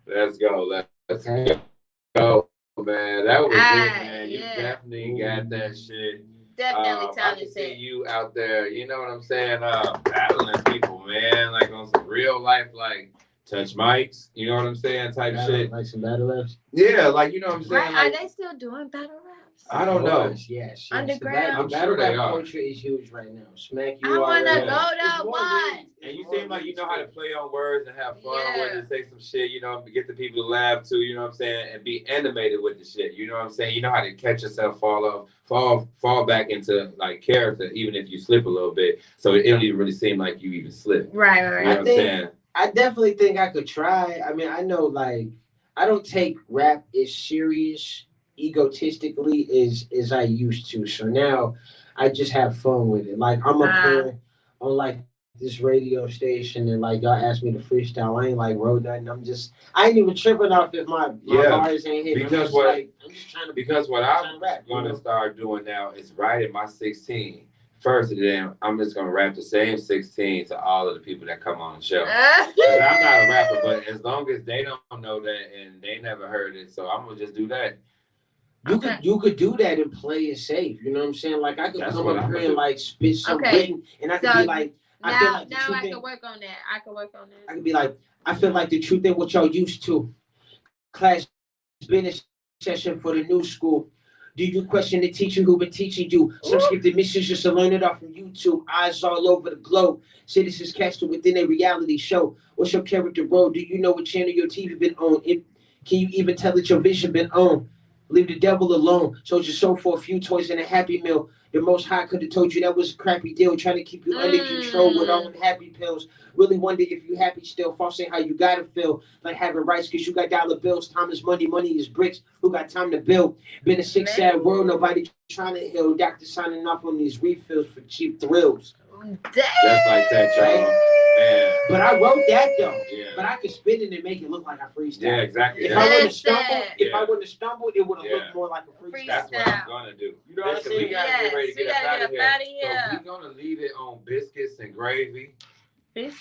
Let's go. Let's go, man. That was it, man. You definitely got that shit. Definitely I can see you out there, you know what I'm saying, battling people, man, like on some real life, like touch mics, you know what I'm saying, type shit. Like some battle raps? Yeah, like, you know what I'm saying. Right, like, are they still doing battle raps? I don't know. Yes. Underground. I'm sure they are. Culture is huge right now. Smack you. I want to already. go to one. And you seem like you know how to play on words and have fun with it, say some shit, you know, get the people to laugh too, you know what I'm saying, and be animated with the shit, you know what I'm saying. You know how to catch yourself, fall back into like character, even if you slip a little bit, so it don't even really seem like you even slip. Right. You know what I'm saying? I definitely think I could try. I mean, I know, like, I don't take rap as serious egotistically as I used to. So now I just have fun with it. Like, I'm up here on like this radio station and like y'all asked me to freestyle. I ain't like wrote nothing. I ain't even tripping off if my bars ain't hitting. Because what I'm gonna start doing now is writing my 16. First, then I'm just gonna rap the same 16 to all of the people that come on the show. I'm not a rapper, but as long as they don't know that and they never heard it, so I'm gonna just do that. You could do that and play it safe. You know what I'm saying? Like I could come up here and like spit some written, and I could be like, I feel like now I can work on that. I could be like, I feel like the truth ain't what y'all used to. Class business session for the new school. Do you question the teacher who been teaching you? Some skip the missions just to learn it off from YouTube. Eyes all over the globe. Citizens cast it within a reality show. What's your character role? Do you know what channel your TV been on? Can you even tell that your vision been on? Leave the devil alone. Sold your soul for a few toys and a Happy Meal. The Most High could have told you that was a crappy deal. Trying to keep you under control with all happy pills. Really wonder if you happy still. False ain't how you gotta feel. Like having rights because you got dollar bills. Time is money. Money is bricks. Who got time to build? Been a sick, sad world. Nobody trying to heal. Doctor signing off on these refills for cheap thrills. Damn. Just like that, y'all. Man. But I wrote that though. Yeah. But I could spin it and make it look like I freestyle. Yeah, exactly. If I wouldn't have stumbled, it would have looked more like a freestyle. That's what I'm gonna do. You know what I'm saying? We gotta get ready to get up out of here. So we're gonna leave it on biscuits and gravy.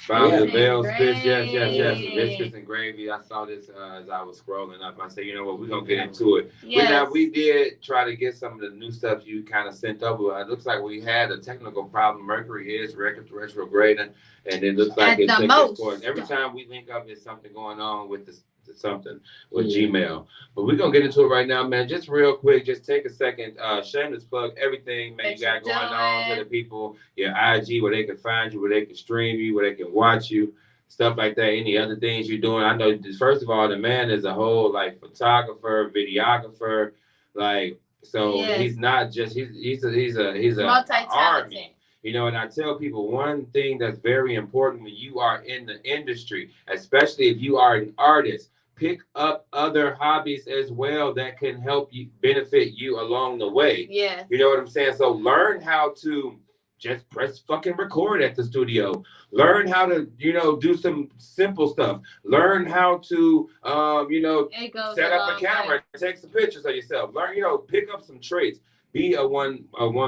Found LaVelle, Spitz, yes. Biscuits and gravy. I saw this as I was scrolling up. I said, you know what, we're gonna get into it. Yes. We did try to get some of the new stuff you kind of sent over. It looks like we had a technical problem. Mercury is retrograding, and it looks like it took its course. Every time we link up, there's something going on with this. Something with Gmail, but we're gonna get into it right now, man. Just real quick, just take a second, shameless plug everything, man, you got going on to the people, your IG, where they can find you, where they can stream you, where they can watch you, stuff like that. Any other things you're doing? I know, first of all, the man is a whole like photographer, videographer, like, so he's not just he's a army. You know, and I tell people one thing that's very important when you are in the industry, especially if you are an artist, pick up other hobbies as well that can help you benefit you along the way. Yeah. You know what I'm saying? So learn how to just press fucking record at the studio. Learn how to, do some simple stuff. Learn how to, set up a camera, take some pictures of yourself. Learn, pick up some traits. Be a one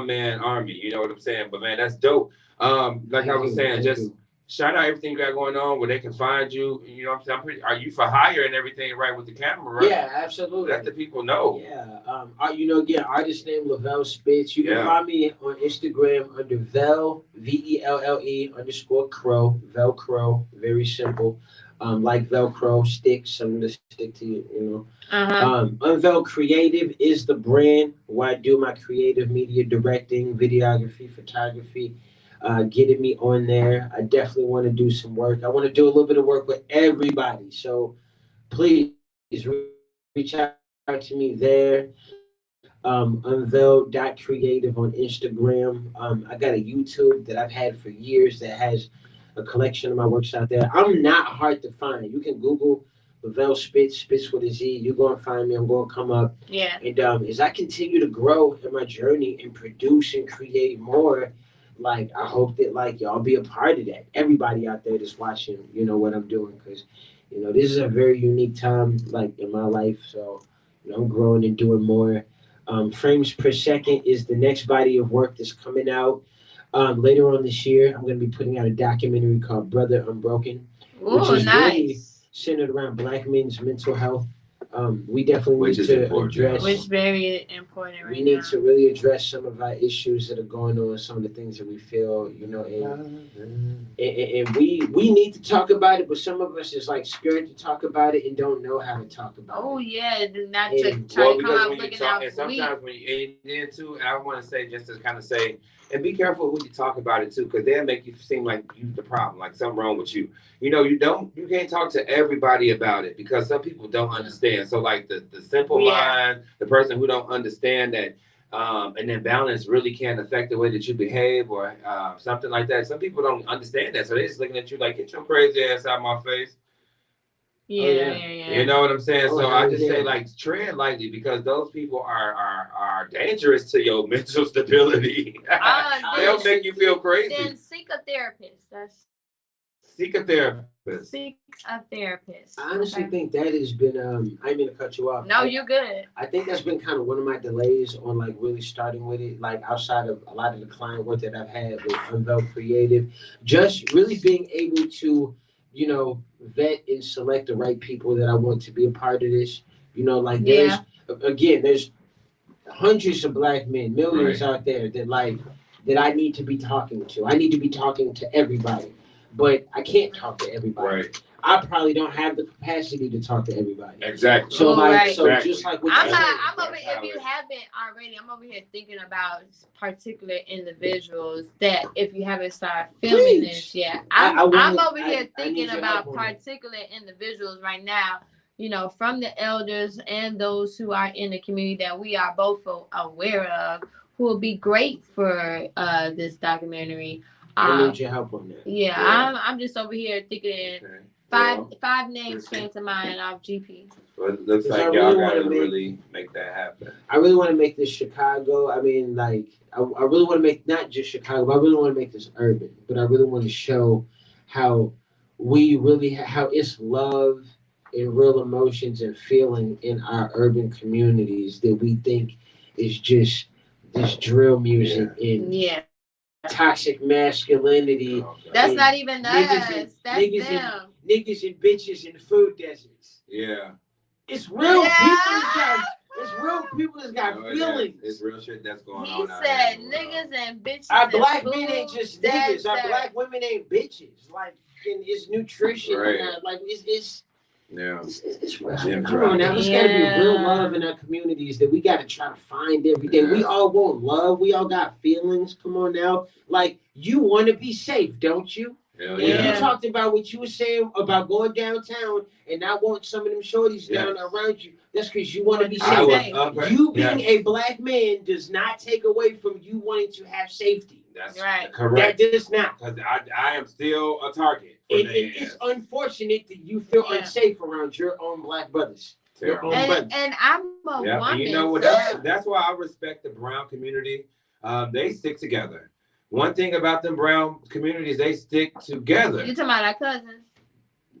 man army, you know what I'm saying? But man, that's dope. Like I was saying, just shout out everything you got going on, where they can find you. You know what I'm saying? Are you for hire and everything right with the camera, right? Yeah, absolutely. Let the people know. Yeah. Artist name LaVelle Spitz. You can find me on Instagram under Velle, VELLE_Crow, Velcro. Very simple. Like Velcro sticks, I'm gonna stick to you, Unveil Creative is the brand where I do my creative media directing, videography, photography. Getting me on there. I definitely want to do some work. I want to do a little bit of work with everybody. So please reach out to me there. Unveil.creative on Instagram. I got a YouTube that I've had for years that has a collection of my works out there. I'm not hard to find. You can Google LaVelle Spitz with a Z. You're going to find me. I'm going to come up. Yeah. And as I continue to grow in my journey and produce and create more, like, I hope that, like, y'all be a part of that. Everybody out there that's watching, what I'm doing. Because, this is a very unique time, like, in my life. So, I'm growing and doing more. Frames Per Second is the next body of work that's coming out. Later on this year, I'm going to be putting out a documentary called Brother Unbroken, which is really centered around Black men's mental health. We definitely need to address. Which is very important right now. We need to really address some of our issues that are going on, some of the things that we feel, you know, and we need to talk about it, but some of us is like scared to talk about it and don't know how to talk about it. Oh yeah, not to try to come out looking out. And sometimes when you in too, I want to say just to kind of say, and be careful who you talk about it to, because they'll make you seem like you the problem, like something wrong with you. You know, you can't talk to everybody about it because some people don't understand. So like the simple mind, the person who don't understand that, and then balance really can affect the way that you behave or something like that. Some people don't understand that, so they're just looking at you like, get your crazy ass out of my face. Yeah. You know what I'm saying? So I just say, like, tread lightly because those people are dangerous to your mental stability. They'll make you feel crazy. Then seek a therapist. Seek a therapist. I honestly think that has been, I didn't mean to cut you off. No, you're good. I think that's been kind of one of my delays on like really starting with it, like outside of a lot of the client work that I've had with LaVelle Creative, just really being able to, you know, vet and select the right people that I want to be a part of this. You know, like there's hundreds of Black men, millions out there that I need to be talking to. I need to be talking to everybody. But I can't talk to everybody. Right. I probably don't have the capacity to talk to everybody. Exactly. So just like with I'm over. If you haven't already, I'm over here thinking about particular individuals that if you haven't started filming this yet, I'm over here thinking about particular individuals right now. You know, from the elders and those who are in the community that we are both aware of, who will be great for this documentary. I need your help on that. Yeah. I'm just over here thinking five names came to mind off GP. Well, it looks like y'all gotta really make that happen. I really want to make this Chicago. I mean, like, I really want to make not just Chicago, but I really want to make this urban. But I really want to show how we really how it's love and real emotions and feeling in our urban communities that we think is just this drill music and toxic masculinity. That's not even us. That's them. Niggas and bitches in food deserts. Yeah. It's real people that's got feelings. It's real shit that's going on. He said niggas and bitches. Our Black men ain't just niggas. Our Black women ain't bitches. Like, it's nutrition. Like, it's real. Come on now, there's gotta be real love in our communities that we gotta try to find every day. We all want love. We all got feelings. Come on now. Like, you want to be safe, don't you? You talked about what you were saying about going downtown and not want some of them shorties down around you. That's because you want to be safe. You being a Black man does not take away from you wanting to have safety. That's correct. That does not. Because I am still a target. It's unfortunate that you feel unsafe around your own Black brothers. And I'm a woman. And you know what? That's why I respect the brown community. They stick together. One thing about them brown communities, they stick together. You talking about our cousins?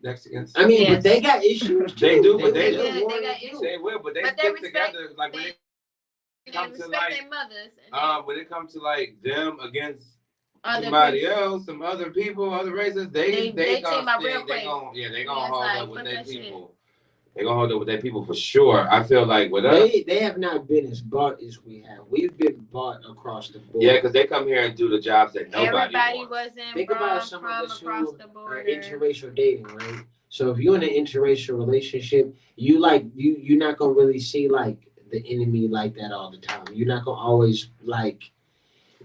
Mexicans. I mean, but they got issues too. They do, but they got issues. They will, but they stick together. Like when it comes to like their mothers. When it comes to like them against somebody else, some other people, other races, they gonna stick. They gonna hold up with their people. They're gonna hold up with their people for sure. I feel like with us, they have not been as bought as we have. We've been bought across the board. Yeah, because they come here and do the jobs that nobody wants. Think about some of us who are interracial dating, right? So if you're in an interracial relationship, you're not gonna really see like the enemy like that all the time. You're not gonna always like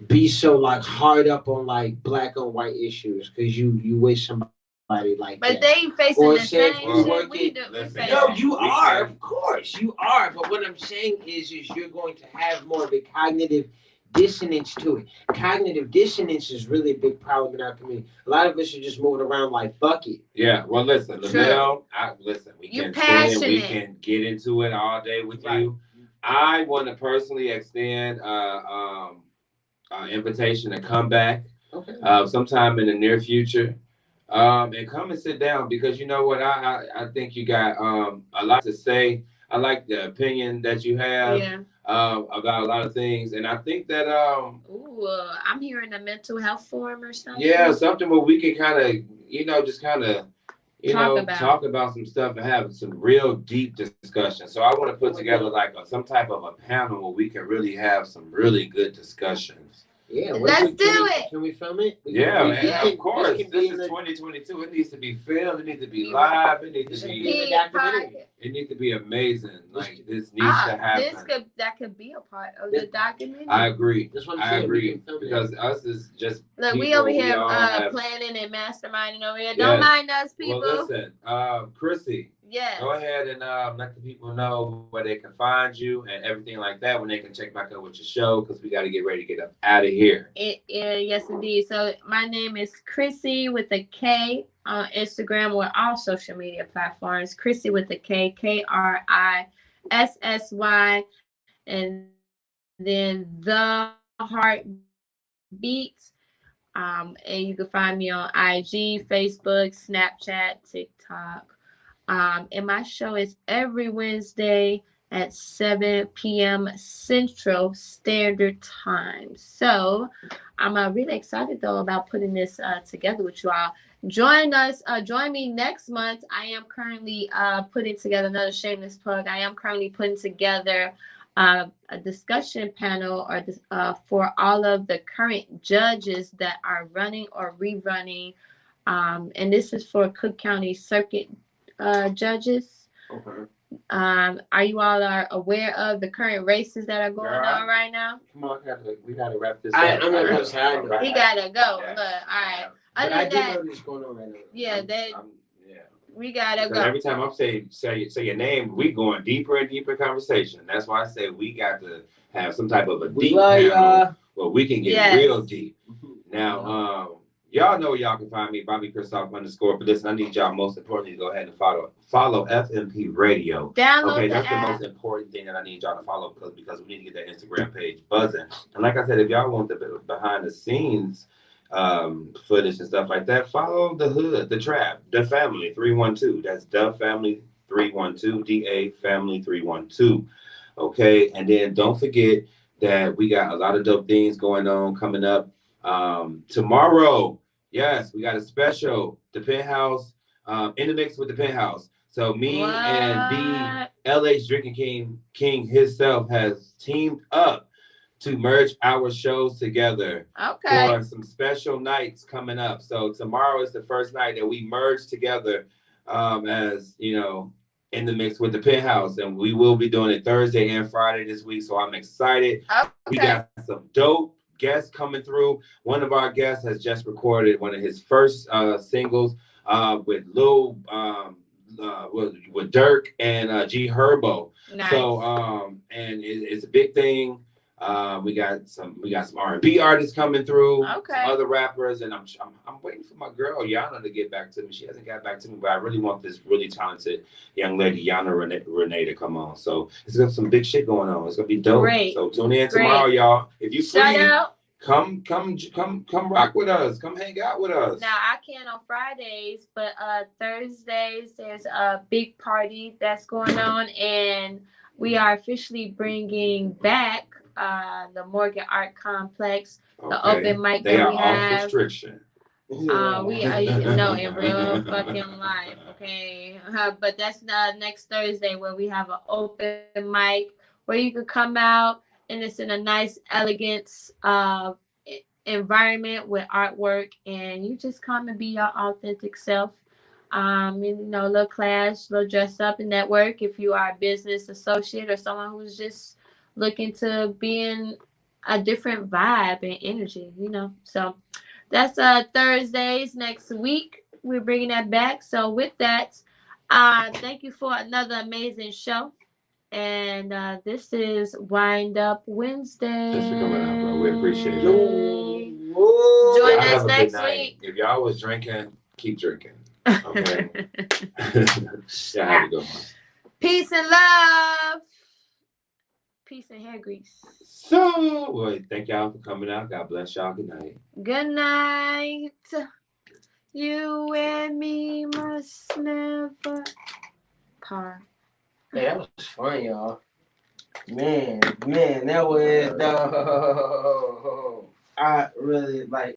be so like hard up on like Black on white issues because you wish somebody like but that. They facing the same shit we do. No, you are, of course, you are. But what I'm saying is you're going to have more of a cognitive dissonance to it. Cognitive dissonance is really a big problem in our community. A lot of us are just moving around like fuck it. Yeah, well, listen, LaVelle, we can get into it all day with you. I want to personally extend invitation to come back sometime in the near future. And come and sit down because you know what, I think you got a lot to say. I like the opinion that you have about a lot of things, and I think that I'm hearing a mental health forum or something. Yeah, something where we can kind of, just kind of. Talk about some stuff and have some real deep discussion. So I want to put together like some type of a panel where we can really have some really good discussions. Yeah, let's do it. Can we film it? Of course. This is 2022. It needs to be filmed. It needs to be live. It needs to be. It needs to be amazing. Like this needs to happen. That could be a part of the documentary. I agree. I agree because us is just. Look, we over here planning and masterminding over here. Don't mind us, people. Well, listen, Chrissy. Yeah. Go ahead and let the people know where they can find you and everything like that when they can check back up with your show because we got to get ready to get up out of here. Yes, indeed. So my name is Chrissy with a K on Instagram or all social media platforms. Chrissy with a K, KRISSY, and then The Heart Beats. And you can find me on IG, Facebook, Snapchat, TikTok. And my show is every Wednesday at 7 p.m. Central Standard Time. So I'm really excited though about putting this together with you all. Join me next month. I am currently putting together another shameless plug. I am currently putting together a discussion panel for all of the current judges that are running or rerunning. And this is for Cook County Circuit judges. Okay. Are you all aware of the current races that are going on right now? Come on, we gotta wrap this up. I'm not gonna say. He gotta go. Look, all right. I do know what's going on right now. Yeah, we gotta go. Every time I'm saying say your name, we going deeper and deeper conversation. That's why I say we got to have some type of a deep panel where we can get real deep. Now, y'all know y'all can find me, Bobby Christoph _. But listen, I need y'all most importantly to go ahead and follow FMP Radio. Download that's the most important thing that I need y'all to follow because we need to get that Instagram page buzzing. And like I said, if y'all want the behind the scenes footage and stuff like that, follow the hood, the trap, the family 312. That's the family 312, DA family 312. Okay, and then don't forget that we got a lot of dope things going on coming up. Tomorrow, yes, we got a special, the Penthouse, in the mix with the Penthouse. So me and the LH Drinking King himself has teamed up to merge our shows together for some special nights coming up. So tomorrow is the first night that we merge together as, in the mix with the Penthouse. And we will be doing it Thursday and Friday this week. So I'm excited. We got some dope guests coming through. One of our guests has just recorded one of his first singles with Lil, with Dirk and G Herbo. Nice. So and it's a big thing. We got some R&B artists coming through, some other rappers, and I'm waiting for my girl Yana to get back to me. She hasn't got back to me, but I really want this really talented young lady Yana Renee to come on. So it's got some big shit going on. It's gonna be dope. Great. So tune in tomorrow, y'all. If you free, come rock with us. Come hang out with us. Now I can on Fridays, but Thursdays there's a big party that's going on, and we are officially bringing back the Morgan Art Complex, the open mic that we have. Off restriction. We no in real fucking life, okay. But that's next Thursday where we have an open mic where you can come out and it's in a nice, elegant environment with artwork, and you just come and be your authentic self. A little class, little dress up and network. If you are a business associate or someone who's just looking to be in a different vibe and energy, So that's Thursdays next week. We're bringing that back. So with that, thank you for another amazing show. And this is Wind Up Wednesday. Thanks for coming out, bro. We appreciate it. Join us next week. If y'all was drinking, keep drinking. Okay. Yeah, have a good one. Peace and love. Peace and hair grease. So, thank y'all for coming out. God bless y'all. Good night. Good night. You and me must never part. Yeah. that was fun, y'all. Man, that was I really like.